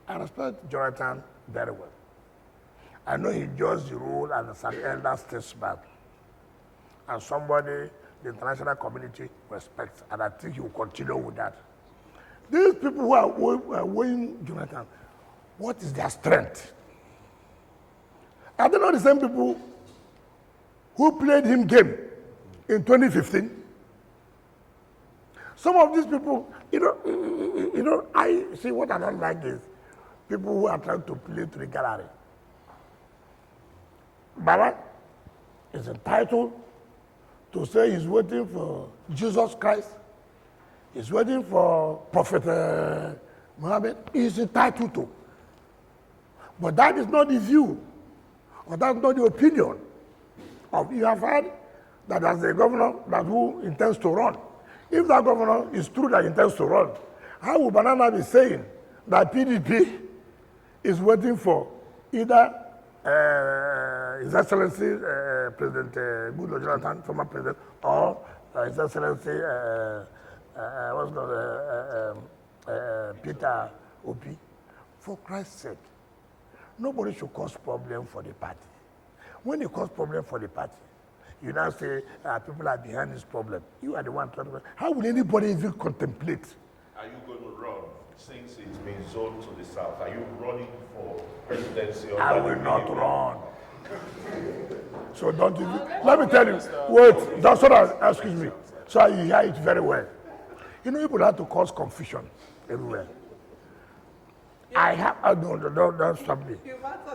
Speaker 7: I respect Jonathan very well. I know he judged the role as an elder statesman. And somebody the international community respects, and I think he will continue with that. These people who are weighing Jonathan, what is their strength? Are they not the same people who played him game in 2015? Some of these people, I see what I don't like is people who are trying to play to the gallery. Baba is entitled to say he's waiting for Jesus Christ. He's waiting for Prophet Muhammad. He's entitled to. But that is not the view, or that's not the opinion of, you have heard that as a governor that who intends to run. If that governor is true that he intends to run, how would Banana be saying that PDP is waiting for either His Excellency President Goodluck Jonathan, former president, or His Excellency Peter Obi? For Christ's sake, nobody should cause problem for the party. When you cause problem for the party, you now say people are behind this problem. You are the one trying to. How will anybody even contemplate?
Speaker 2: Are you going to run? since it's been zoned to the south, are you running for presidency? Or
Speaker 7: I will not run. So don't even, let me tell you, wait, that's what I, excuse me, so you hear it very well. You know, people have to cause confusion everywhere. I have, don't stop me.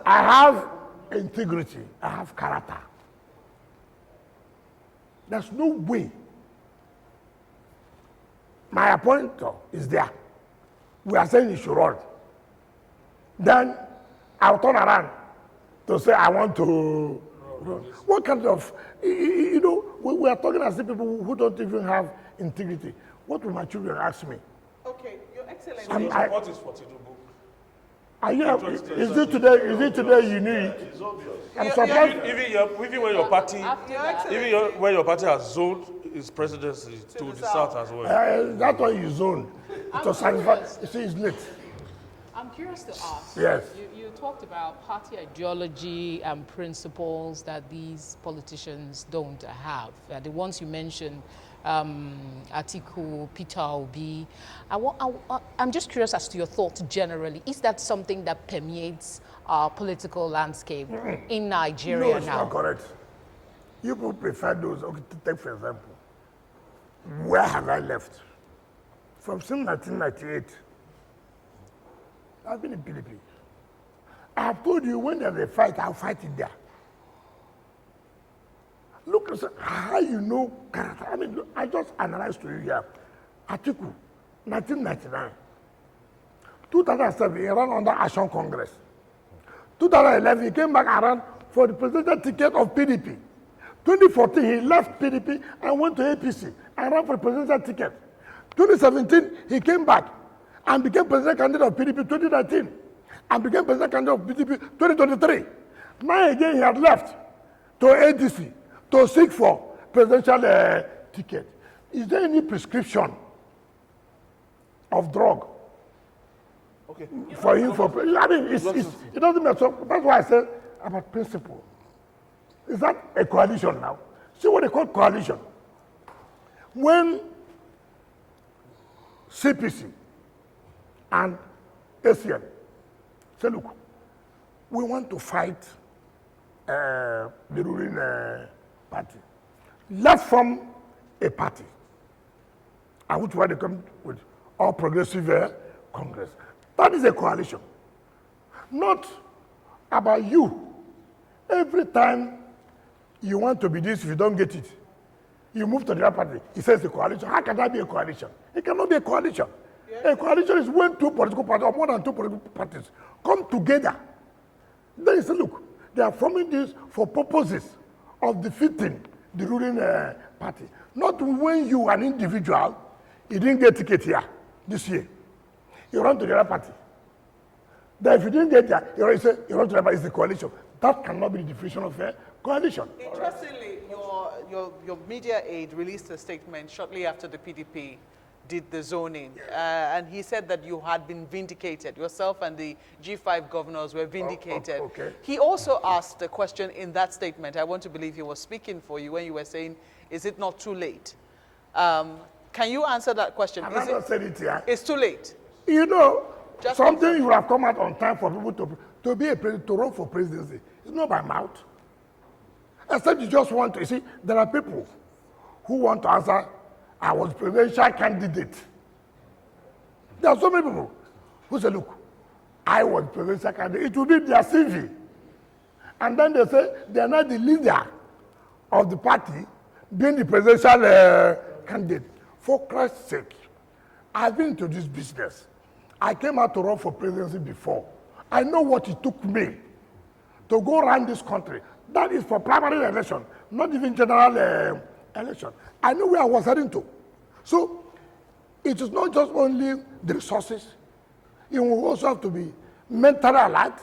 Speaker 7: I have integrity, I have character. There's no way. My appointer is there. We are saying he should run. Then I'll turn around to say I want to. What kind of, you know, we are talking as if people who don't even have integrity. What will my children ask me?
Speaker 6: Okay, Your Excellency.
Speaker 1: What is for Tinubu?
Speaker 7: Is it today you need it?
Speaker 2: It's obvious.
Speaker 7: I'm surprised.
Speaker 1: Even when your party,
Speaker 6: Your
Speaker 1: when your party has zoned its presidency to the south as well.
Speaker 7: That's why you zoned. To sacrifice. You see, it's late.
Speaker 3: I'm curious to ask.
Speaker 7: Yes.
Speaker 3: You talked about party ideology and principles that these politicians don't have. The ones you mentioned, Atiku, Peter Obi. I'm just curious as to your thoughts generally. Is that something that permeates our political landscape in Nigeria
Speaker 7: No, it's
Speaker 3: now?
Speaker 7: not correct. You people prefer those. Okay, take for example, where have I left? From since 1998, I've been in PDP. I have told you when there's a fight, I'll fight it there. Look at how you know character. I mean, I just analyzed to you here. Atiku, 1999. 2007, he ran under Action Congress. 2011, he came back around for the presidential ticket of PDP. 2014, he left PDP and went to APC and ran for the presidential ticket. 2017, he came back and became president candidate of PDP 2019 and became president candidate of PDP 2023. Now again, he had left to ADC to seek for presidential ticket. Is there any prescription of drug for him? I mean, it doesn't matter. So that's why I said about principle. Is that a coalition now? See what they call coalition. When CPC and ACN say, look, we want to fight the ruling party. Let's form a party. And which one they come with? All Progressive Congress. That is a coalition. Not about you. Every time you want to be this, if you don't get it, you move to the other party. He says a coalition. How can that be a coalition? It cannot be a coalition. Yes. A coalition is when two political parties or more than two political parties come together. Then you say, look, they are forming this for purposes of defeating the ruling party. Not when you, an individual, you didn't get ticket here this year. You run to the other party. Then if you didn't get there, you run to the other party, it's a coalition. That cannot be the definition of a coalition.
Speaker 6: Interestingly, your media aide released a statement shortly after the PDP did the zoning, and he said that you had been vindicated. Yourself and the G5 governors were vindicated.
Speaker 7: Okay.
Speaker 6: He also asked a question in that statement. I want to believe he was speaking for you when you were saying, is it not too late? Can you answer that question?
Speaker 7: I've not said it here.
Speaker 6: It's too late.
Speaker 7: You know,
Speaker 6: Just
Speaker 7: something you have come out on time for people to be a president, to run for presidency. It's not by mouth. Except you just want to, you see, there are people who want to answer, I was presidential candidate. There are so many people who say, look, I was presidential candidate. It will be their CV. And then they say they are not the leader of the party being the presidential candidate. For Christ's sake, I've been into this business. I came out to run for presidency before. I know what it took me to go around this country. That is for primary election, not even general election. I know where I was heading to. So it is not just only the resources. You will also have to be mentally alert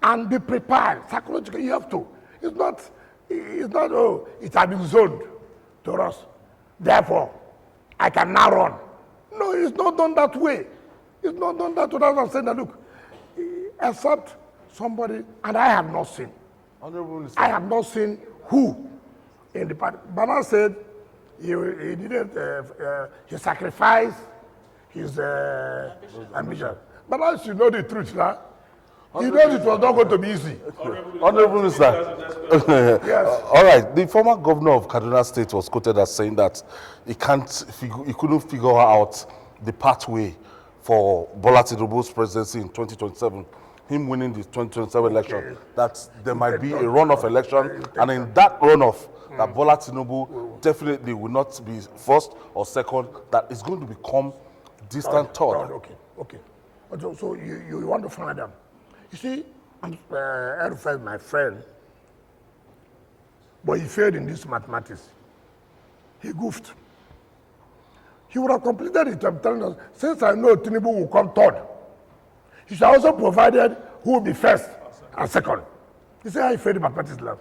Speaker 7: and be prepared psychologically. You have to. It's not, oh, it has been zoned to us. Therefore, I can now run. No, it's not done that way. It's not done that way. That's what I'm saying. That, look, except somebody, and I have not seen. I have not seen who in the party. Bana said he didn't, he sacrificed his ambition. But as you know the truth now, he knows it was not going to be easy.
Speaker 8: Honorable Minister.
Speaker 7: Yes.
Speaker 8: All right. The former governor of Kaduna State was quoted as saying that he couldn't figure out the pathway for Bola Tinubu's presidency in 2027. Him winning the 2027 election, that there might be a runoff election, and in that runoff, that Bola Tinubu definitely will not be first or second, that is going to become distant third.
Speaker 7: Okay. So you want to find them. You see, Erufai is my friend, but he failed in this mathematics. He goofed. He would have completed it. I'm telling us, since I know Tinubu will come third, he should also provided who will be first and second. You see how he failed in mathematics lab.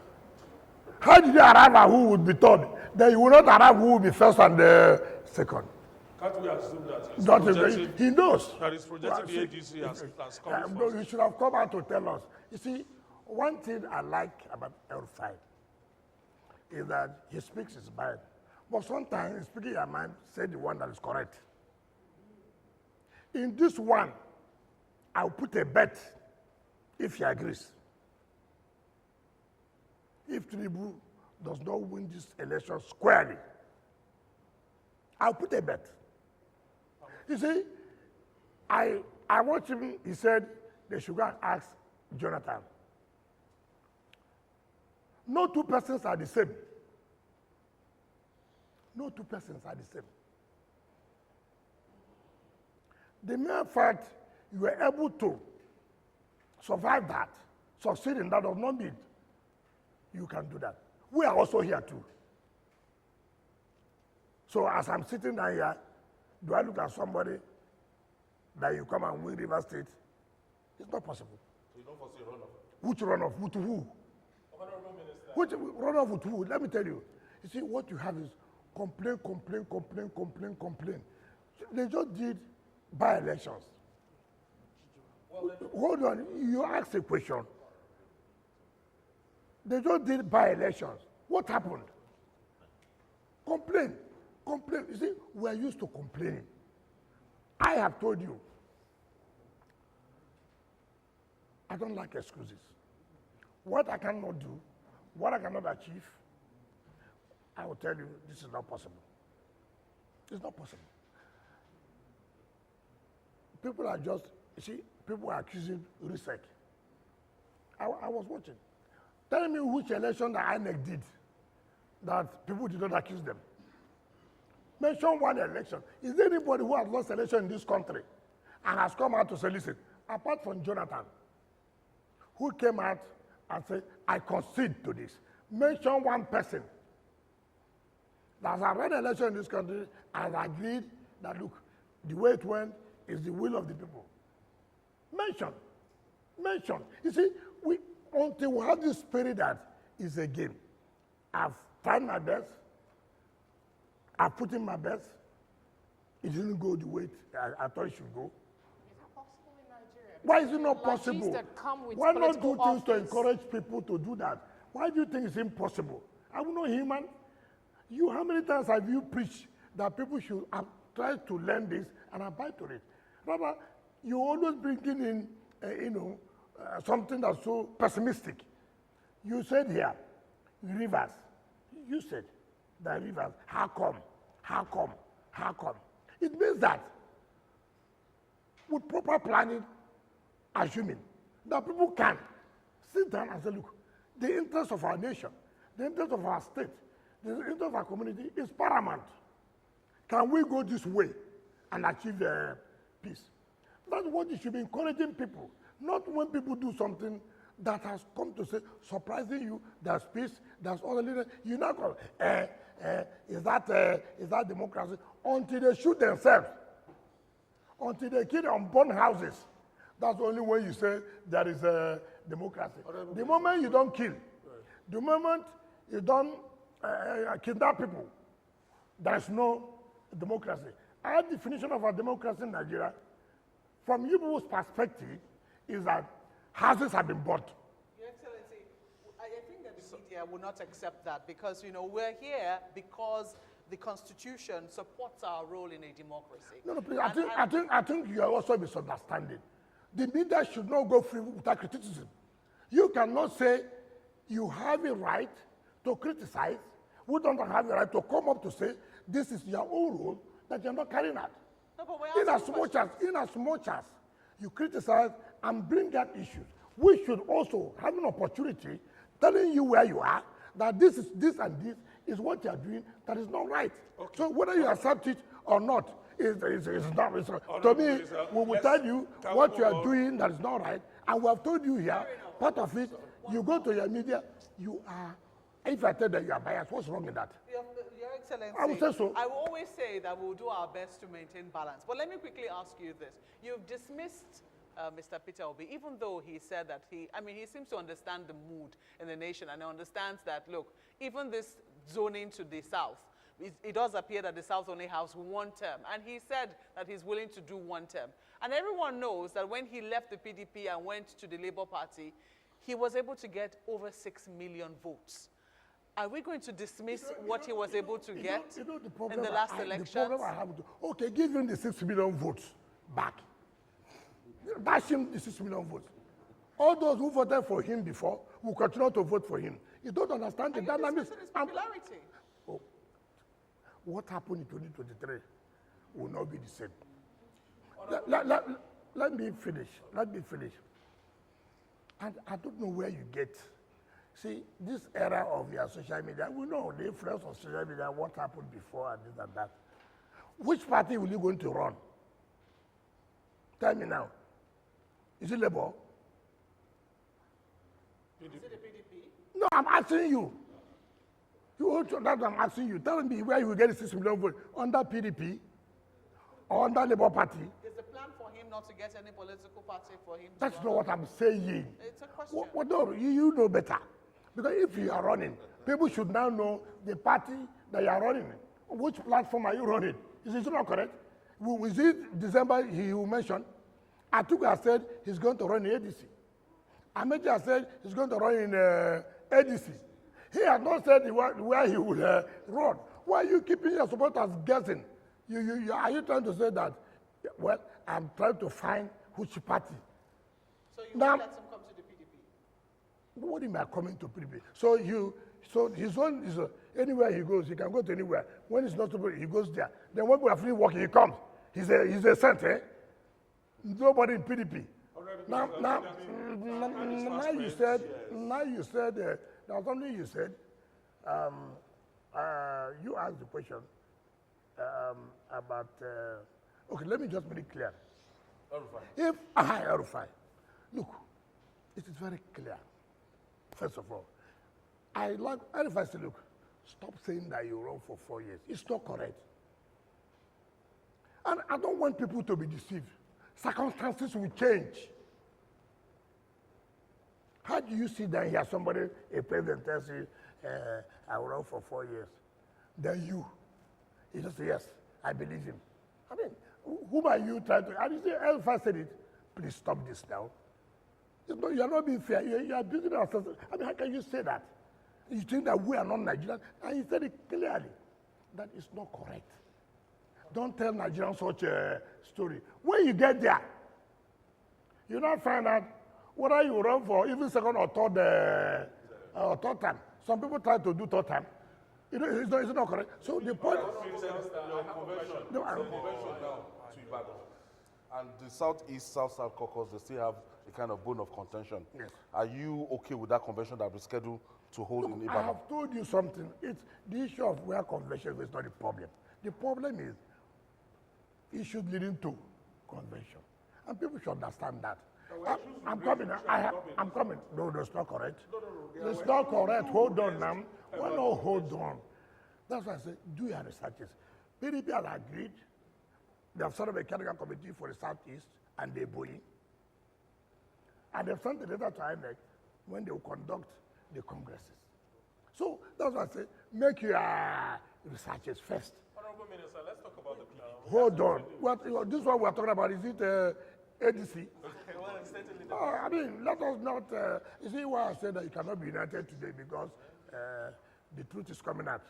Speaker 7: How did you arrive at who would be third? Then you will not arrive who will be first and second.
Speaker 1: Can't we assume that
Speaker 7: He knows.
Speaker 1: That is projecting the ADC as coming
Speaker 7: No,
Speaker 1: first?
Speaker 7: you should have come out to tell us. You see, one thing I like about Erufai is that he speaks his mind. But sometimes, speaking your mind, say the one that is correct. In this one, I'll put a bet if he agrees. If Tinubu does not win this election squarely, I'll put a bet. You see, I watched him, he said they should go and ask Jonathan. No two persons are the same. No two persons are the same. The mere fact you were able to survive that, succeed in that, does not mean you can do that. We are also here too. So as I'm sitting down here, do I look at somebody that you come and win River State? It's not possible.
Speaker 1: So you don't foresee a runoff?
Speaker 7: Which runoff? With who?
Speaker 1: Honorable Minister.
Speaker 7: Which runoff with who? Let me tell you. You see, what you have is complain. They just did by-elections. Hold on, you asked a question. They just did by-elections. What happened? Complain. You see, we are used to complaining. I have told you, I don't like excuses. What I cannot do, what I cannot achieve, I will tell you, this is not possible. It's not possible. People are just, you see, people are accusing RISEC. I was watching. Tell me which election that INEC did that people did not accuse them. Mention one election. Is there anybody who has lost election in this country and has come out to say, listen, apart from Jonathan, who came out and said, I concede to this. Mention one person that has run election in this country and agreed that, look, the way it went is the will of the people. Mention. You see, until we have this spirit that is a game, I've tried my best. I put in my best. It didn't go the way I thought it should go.
Speaker 3: Is that possible in Nigeria?
Speaker 7: Why is it not
Speaker 3: Like
Speaker 7: possible?
Speaker 3: these that come with
Speaker 7: Why not do
Speaker 3: political
Speaker 7: things to
Speaker 3: office?
Speaker 7: encourage people to do that? Why do you think it's impossible? I'm not human. How many times have you preached that people should try to learn this and abide to it? Rather, you always bringing in, something that's so pessimistic. You said here, rivers. You said that rivers. How come? It means that with proper planning, assuming that people can sit down and say, look, the interest of our nation, the interest of our state, the interest of our community is paramount. Can we go this way and achieve peace? That's what you should be encouraging people, not when people do something that has come to say, surprising you, there's peace, there's other leaders. You not go, is that democracy? Until they shoot themselves, until they kill unborn houses, that's only when you say there is a democracy. The moment you don't kill, the moment you don't kidnap people, there's no democracy. Our definition of a democracy in Nigeria, from you people's perspective, is that houses have been bought.
Speaker 6: Your Excellency, I think that the media will not accept that because, we're here because the Constitution supports our role in a democracy.
Speaker 7: No, please, I think you are also misunderstanding. The media should not go free without criticism. You cannot say you have a right to criticize. We don't have a right to come up to say this is your own role that you're not carrying out.
Speaker 6: No, but we're
Speaker 7: In as much as you criticize and bring out issues, we should also have an opportunity telling you where you are, that this and this is what you are doing that is not right. Okay. So whether you accept it or not, is not. To me, we will tell you what you are doing that is not right, and we have told you here, part of it, you go to your media, you are, if I tell that you are biased, what's wrong in that?
Speaker 6: Your Excellency,
Speaker 7: I will say so.
Speaker 6: I will always say that we'll do our best to maintain balance. But let me quickly ask you this. You've dismissed Mr. Peter Obi, even though he said that he seems to understand the mood in the nation and understands that, look, even this zoning to the south, it does appear that the south only has one term. And he said that he's willing to do one term. And everyone knows that when he left the PDP and went to the Labour Party, he was able to get over 6 million votes. Are we going to dismiss what he was able to get in the last elections?
Speaker 7: The problem I have okay, give him the 6 million votes back. Dash him the 6 million votes. All those who voted for him before will continue to vote for him. You don't understand the dynamics.
Speaker 6: His popularity.
Speaker 7: What happened in 2023 will not be the same. Let me finish. And I don't know where you get. See, this era of your social media, we know the influence of social media, what happened before and this and that. Which party will you going to run? Tell me now. Is it Labour?
Speaker 6: Is it the PDP?
Speaker 7: No, I'm asking you. That's what I'm asking you. Tell me where you will get the 6 million votes. Under PDP or under Labour Party?
Speaker 6: Is the plan for him not to get any political party for him?
Speaker 7: That's not what I'm saying.
Speaker 6: It's a question.
Speaker 7: No, you know better. Because if you are running, people should now know the party that you are running. Which platform are you running? Is it not correct? Was it December he will mention? Atiku has said he's going to run in ADC. Amechi has said he's going to run in ADC. He has not said where he will run. Why are you keeping your supporters guessing? Are you trying to say that, well, I'm trying to find which party?
Speaker 6: So you won't let him come to the PDP?
Speaker 7: What do you mean by coming to PDP? So his own is anywhere he goes, he can go to anywhere. When it's not supposed, he goes there. Then when we are free working, he comes. He's a saint, eh? Nobody in PDP. Now you said, there was something you said. You asked the question about. Okay, let me just make it clear. Arufai. Look, it is very clear. First of all, I like Arufai said, look, stop saying that you run for 4 years. It's not correct. And I don't want people to be deceived. Circumstances will change. How do you sit down here, somebody, a president tells you, I will run for 4 years. Then you just say, yes, I believe him. I mean, whom are you trying to, and you say, Elfa said it, please stop this now. You are not being fair, you are abusing ourselves. I mean, how can you say that? You think that we are not Nigerians, and he said it clearly. That is not correct. Don't tell Nigerians such a story. When you get there, you don't find out whether you run for even second or third time. Some people try to do third time. It's not correct. So the point.
Speaker 8: And the Southeast, South caucus, they still have a kind of bone of contention.
Speaker 7: Yes.
Speaker 8: Are you okay with that convention that we scheduled to hold in Ibadan?
Speaker 7: I have told you something. It's the issue of where convention is not the problem. The problem is issues leading to convention. And people should understand that. I'm coming. I'm coming. No, that's not correct. No. It's not correct. Hold on now. Well, no, hold on. That's why I say, do your researches. PDP has agreed. They have set up a technical committee for the Southeast and the Boeing. And they've sent a letter to INEC when they will conduct the congresses. So that's why I say, make your researches first.
Speaker 4: Honorable Minister, let's talk about the PDP.
Speaker 7: Hold on. This one we're talking about, is it ADC?
Speaker 4: Okay, well, certainly
Speaker 7: I mean, let us not, you see why I said that you cannot be united today, because the truth is coming out.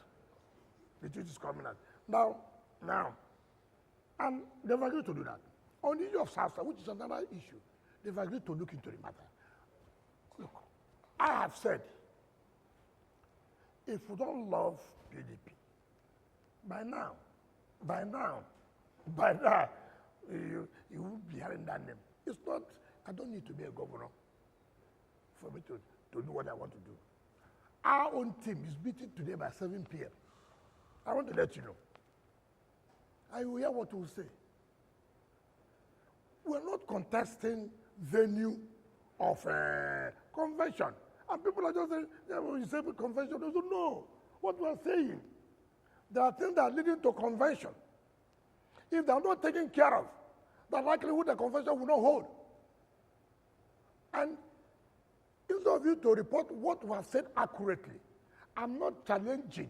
Speaker 7: The truth is coming out. Now, and they've agreed to do that. On the issue of South, which is another issue, they've agreed to look into the matter. Look, I have said, if we don't love PDP, by now, you won't be hearing that name. It's not, I don't need to be a governor for me to do what I want to do. Our own team is meeting today by 7 p.m. I want to let you know. I will hear what you will say. We're not contesting venue of a convention. And people are just saying, yeah, well, you say convention, they don't know what we're saying. There are things that are leading to convention. If they are not taken care of, the likelihood the convention will not hold. And instead of you to report what we have said accurately, I'm not challenging.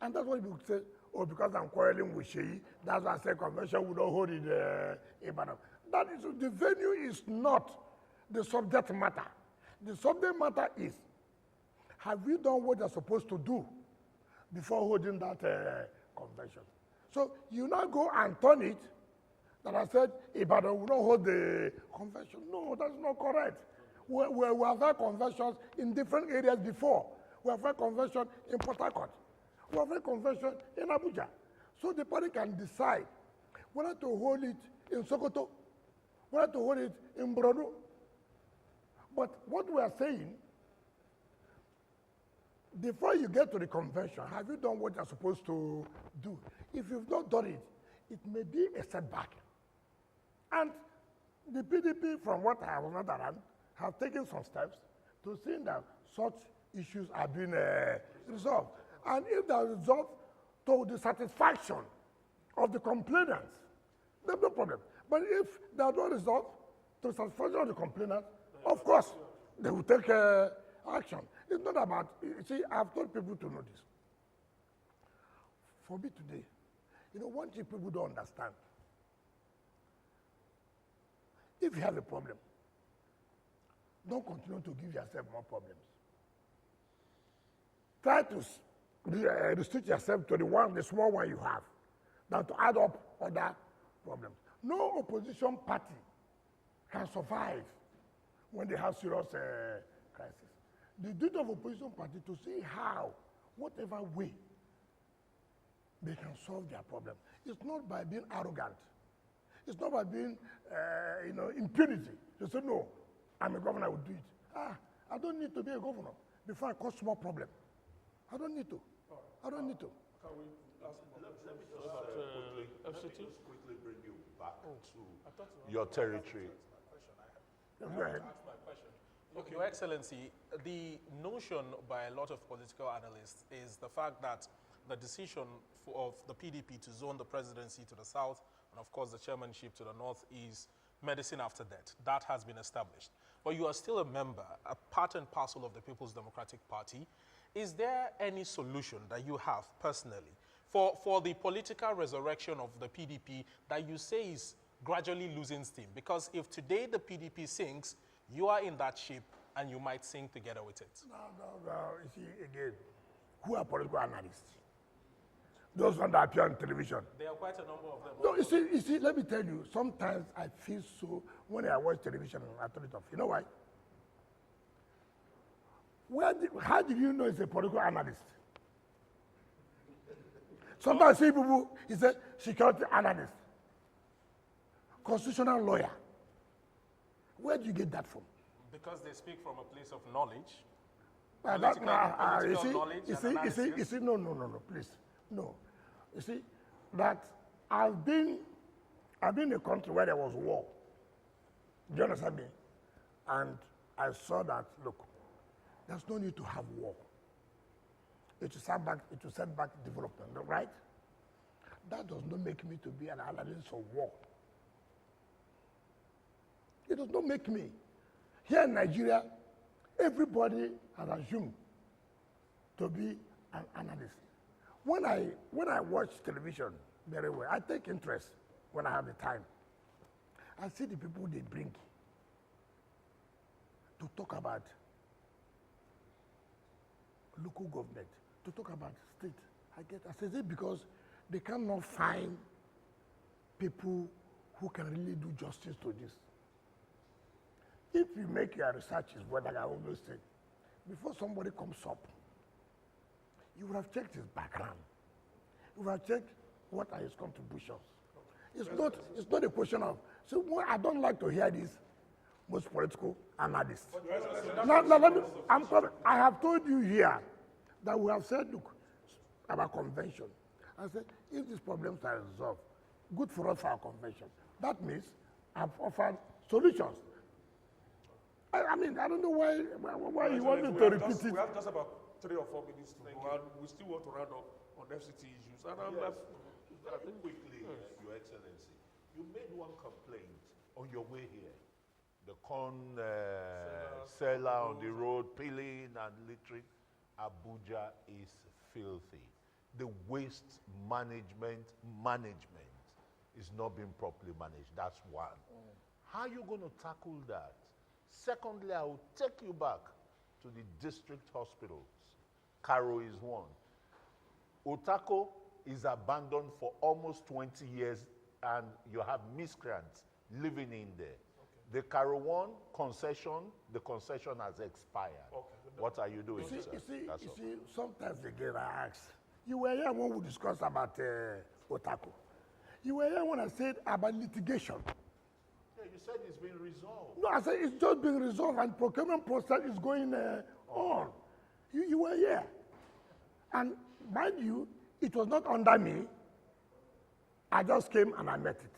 Speaker 7: And that's what people say, oh, because I'm quarreling with Sheyi, that's why I say convention will not hold in Ibadan. That is, the venue is not the subject matter. The subject matter is, have we done what they're supposed to do before holding that convention? So you now go and turn it, that I said, Ibadan will not hold the convention. No, that's not correct. We have had conventions in different areas before. We have had convention in Port Harcourt. We have had convention in Abuja. So the party can decide whether to hold it in Sokoto, whether to hold it in Borno. But what we are saying, before you get to the convention, have you done what you're supposed to do? If you've not done it, it may be a setback. And the PDP, from what I have not around, have taken some steps to see that such issues are being resolved. And if they are resolved to the satisfaction of the complainants, there's no problem. But if they are not resolved to the satisfaction of the complainants, of course, they will take action. It's not about, you see, I've told people to know this. For me today, one thing people don't understand. If you have a problem, don't continue to give yourself more problems. Try to restrict yourself to the small one you have, than to add up other problems. No opposition party can survive when they have serious crisis. The duty of opposition party to see how, whatever way, they can solve their problem. It's not by being arrogant. It's not by being, impunity. To say, no, I'm a governor, I will do it. I don't need to be a governor before I cause small problem. I don't need to. I don't need to.
Speaker 1: Can we ask
Speaker 2: FCT? Just quickly bring you back to your territory.
Speaker 7: Go ahead.
Speaker 4: Okay. Your Excellency, the notion by a lot of political analysts is the fact that the decision of the PDP to zone the presidency to the south and, of course, the chairmanship to the north is medicine after death. That has been established. But you are still a member, a part and parcel of the People's Democratic Party. Is there any solution that you have personally for the political resurrection of the PDP that you say is gradually losing steam? Because if today the PDP sinks, you are in that ship and you might sink together with it.
Speaker 7: No. You see, again, who are political analysts? Those ones that appear on television.
Speaker 4: There are quite a number of them.
Speaker 7: No, you see, let me tell you, sometimes I feel so, when I watch television, I turn it off. You know why? How did you know it's a political analyst? Sometimes I see people, he said, security analyst, constitutional lawyer. Where do you get that from?
Speaker 4: Because they speak from a place of knowledge.
Speaker 7: You see, no, please. No. You see, that I've been in a country where there was war. Do you understand me? And I saw that, look, there's no need to have war. It will set back development, right? That does not make me to be an analyst of war. It does not make me. Here in Nigeria, everybody has assumed to be an analyst. When I watch television very well, I take interest when I have the time. I see the people they bring to talk about local government, to talk about state I said, is it because they cannot find people who can really do justice to this? If you make your researches, what I always say, before somebody comes up, you would have checked his background. You would have checked what are his contributions. It's not a question of, so well, I don't like to hear this most political analysts. Now let me, I'm sorry, I have told you here that we have said, look, about convention. I said, if these problems are resolved, good for us for our convention. That means I've offered solutions. I mean, I don't know why you want me to repeat it.
Speaker 1: We have just about 3 or 4 minutes to go, and we still want to round up on FCT issues. And
Speaker 2: I think quickly, Your Excellency, you made one complaint on your way here. The corn seller on the road, peeling and littering. Abuja is filthy. The waste management is not being properly managed. That's one. How are you going to tackle that? Secondly, I will take you back to the district hospitals. Caro is one. Otako is abandoned for almost 20 years, and you have miscreants living in there. The Caro 1 concession, the concession has expired. What are you doing, sir?
Speaker 7: You see, sometimes again I ask, you were here when we discussed about Otako. You were here when I said about litigation.
Speaker 2: Yeah, you said it's been resolved.
Speaker 7: No, I said it's just being resolved and procurement process is going on. You were here. And mind you, it was not under me. I just came and I met it.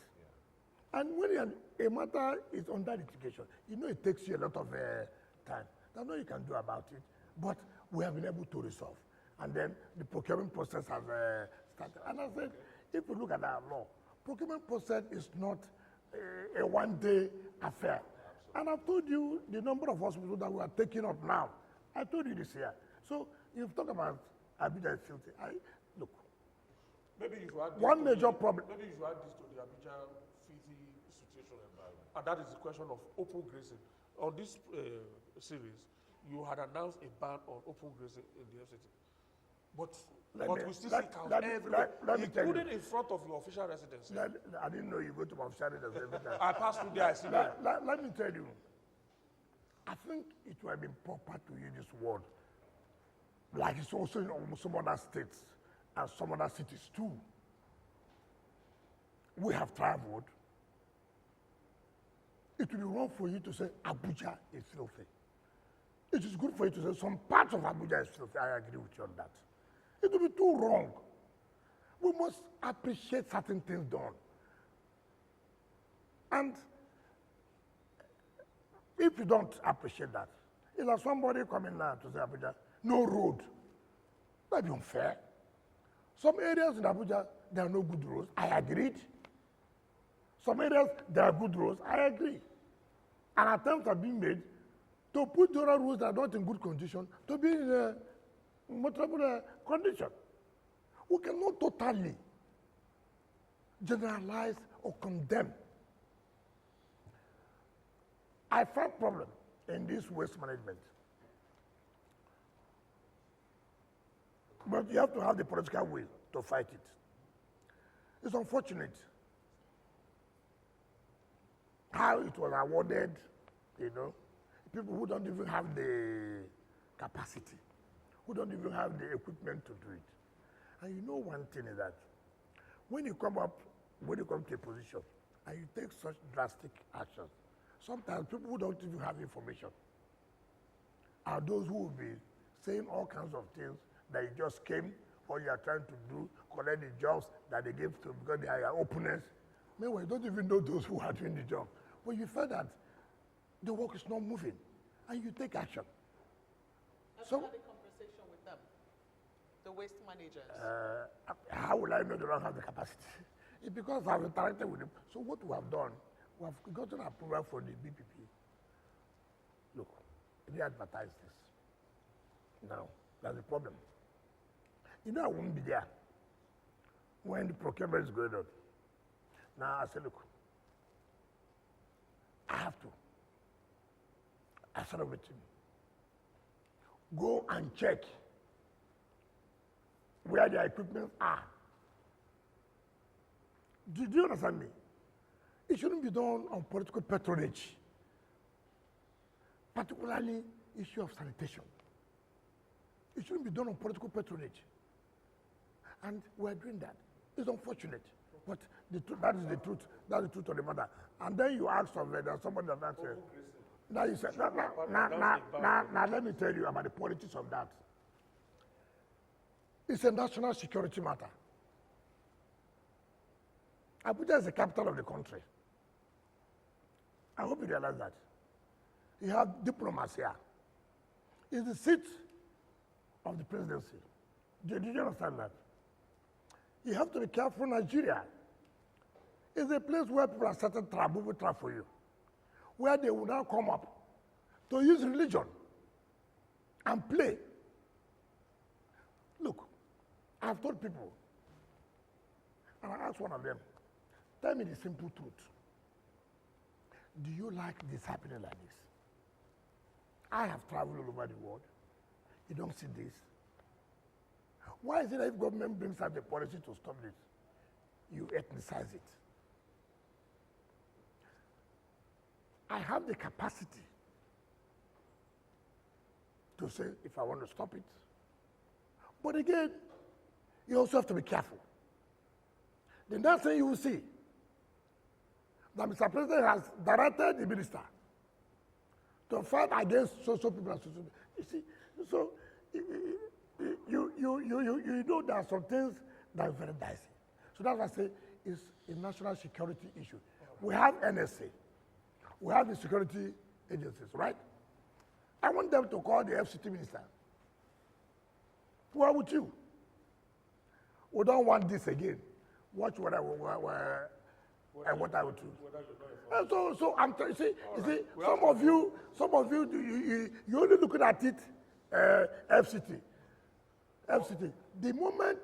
Speaker 7: Yeah. And when a matter is under litigation, you know it takes you a lot of time. There's nothing you can do about it, but we have been able to resolve. And then the procurement process has started. And I said, if you look at our law, procurement process is not a one-day affair. Absolutely. And I've told you the number of hospitals that we are taking up now. I told you this here. So you've talked about Abuja is filthy. Look.
Speaker 1: Maybe you should add
Speaker 7: one major problem.
Speaker 1: Maybe you should add this to the Abuja filthy situation environment. And that is the question of open grazing. On this series, you had announced a ban on open grazing in the FCT. But we still see cows everywhere, including in front of your official residence.
Speaker 7: I didn't know you go to my official residence every time.
Speaker 1: I passed through there, I see that.
Speaker 7: Let me tell you, I think it would have been proper to use this word, like it's also in some other states and some other cities too. We have traveled. It will be wrong for you to say Abuja is filthy. It is good for you to say some parts of Abuja is filthy. I agree with you on that. It will be too wrong. We must appreciate certain things done. And if you don't appreciate that, it's like somebody coming now to say Abuja, no road. That would be unfair. Some areas in Abuja, there are no good roads. I agreed. Some areas, there are good roads. I agree. And attempts are being made to put the other roads that are not in good condition to be in a multiple condition. We cannot totally generalize or condemn. I find problem in this waste management. But you have to have the political will to fight it. It's unfortunate how it was awarded, you know, people who don't even have the capacity, who don't even have the equipment to do it. And you know one thing is that when you come to a position and you take such drastic actions, sometimes people who don't even have information are those who will be saying all kinds of things that you just came or you are trying to do, collect the jobs that they gave to because they are your opponents. Meanwhile, you don't even know those who are doing the job. But you feel that the work is not moving and you take action.
Speaker 6: Have you had a conversation with them, the waste managers?
Speaker 7: How will I know they don't have the capacity? It's because I've interacted with them. So what we have done, we have gotten approval for the BPP. Look, they advertise this. Now, that's the problem. You know I won't be there when the procurement is going on. Now I say, look, I have to. I started with him. Go and check where their equipment are. Do you understand me? It shouldn't be done on political patronage, particularly issue of sanitation. It shouldn't be done on political patronage. And we're doing that. It's unfortunate, but that is the truth. That's the truth of the matter. And then you ask of there's somebody that answers. Now you said, now let me tell you about the politics of that. It's a national security matter. Abuja is the capital of the country. I hope you realize that. You have diplomats here. It's the seat of the presidency. Did you understand that? You have to be careful. Nigeria is a place where people are starting trouble for you, where they will now come up to use religion and play. Look, I've told people, and I asked one of them, tell me the simple truth. Do you like this happening like this? I have traveled all over the world. You don't see this. Why is it that if government brings out a policy to stop this, you ethnicize it? I have the capacity to say if I want to stop it. But again, you also have to be careful. The next thing you will see, that Mr. President has directed the minister to fight against social people and social people. You see, so you know there are some things that are very dicey. So that's why I say it's a national security issue. We have NSA. We have the security agencies, right? I want them to call the FCT Minister. Why would you? We don't want this again. Watch what I will do. So I'm you see, some of you only looking at it, FCT. The moment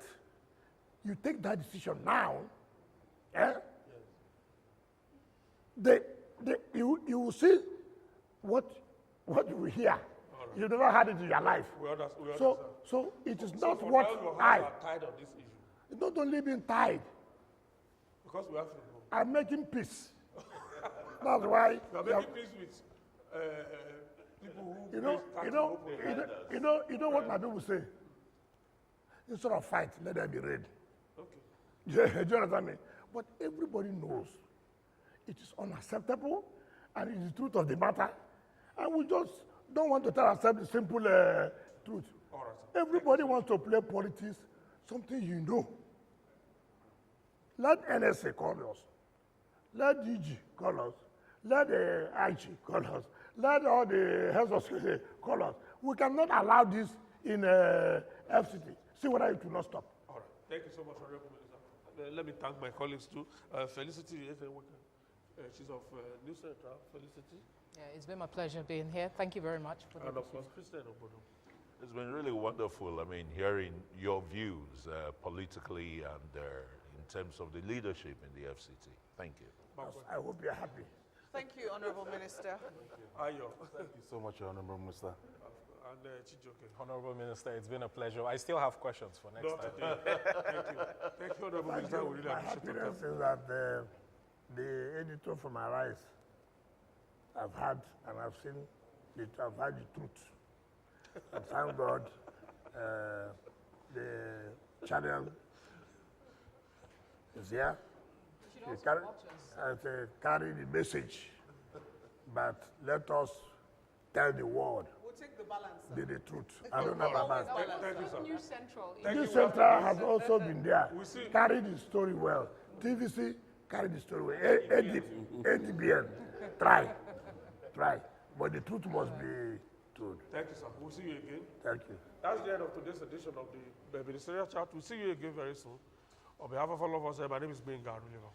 Speaker 7: you take that decision now, you will see what you will hear. Right. You never had it in your life. So it is not what I.
Speaker 1: Tied on this issue.
Speaker 7: It's not only being tied.
Speaker 1: Because we have to know.
Speaker 7: I'm making peace. That's why.
Speaker 1: You are making peace with people who.
Speaker 7: You know what my people say. Instead of fight, let there be rain.
Speaker 1: Okay.
Speaker 7: Do you understand me? But everybody knows it is unacceptable and it is the truth of the matter. And we just don't want to tell ourselves the simple truth.
Speaker 1: All right.
Speaker 7: Everybody wants to play politics, something you know. Let NSA call us. Let DG call us. Let the IG call us. Let all the health of security call us. We cannot allow this in FCT. See whether it will not stop.
Speaker 1: All right. Thank you so much, Honorable Minister. Let me thank my colleagues too. Felicity, she's of New Central. Felicity.
Speaker 3: Yeah, it's been my pleasure being here. Thank you very much for the
Speaker 1: And of course, Christian Obodo.
Speaker 2: It's been really wonderful. I mean, hearing your views politically and in terms of the leadership in the FCT. Thank you.
Speaker 7: I hope you're happy.
Speaker 6: Thank you, Honorable Minister.
Speaker 1: Ayo.
Speaker 8: Thank you so much, Honorable Minister.
Speaker 1: And Chijoke.
Speaker 4: Honorable Minister, it's been a pleasure. I still have questions for next time.
Speaker 1: Thank you. Thank you, Honorable Minister. We really
Speaker 7: My
Speaker 1: appreciate it.
Speaker 7: happiness is that the editor from Arise I've had and I've seen it, I've had the truth. And thank God the channel is here.
Speaker 3: You should
Speaker 7: They
Speaker 3: also watch us.
Speaker 7: carry the message, but let us tell the world
Speaker 6: We'll take the balance.
Speaker 7: the truth. I don't know about that.
Speaker 1: Thank you, sir.
Speaker 3: New Central.
Speaker 7: New Central has also been there.
Speaker 1: We see.
Speaker 7: Carry the story well. TVC, carry the story well. ADBN, try. But the truth must be told.
Speaker 1: Thank you, sir. We'll see you again.
Speaker 7: Thank you.
Speaker 1: That's the end of today's edition of the Ministerial Chat. We'll see you again very soon. On behalf of all of us, my name is Ben Garuniva.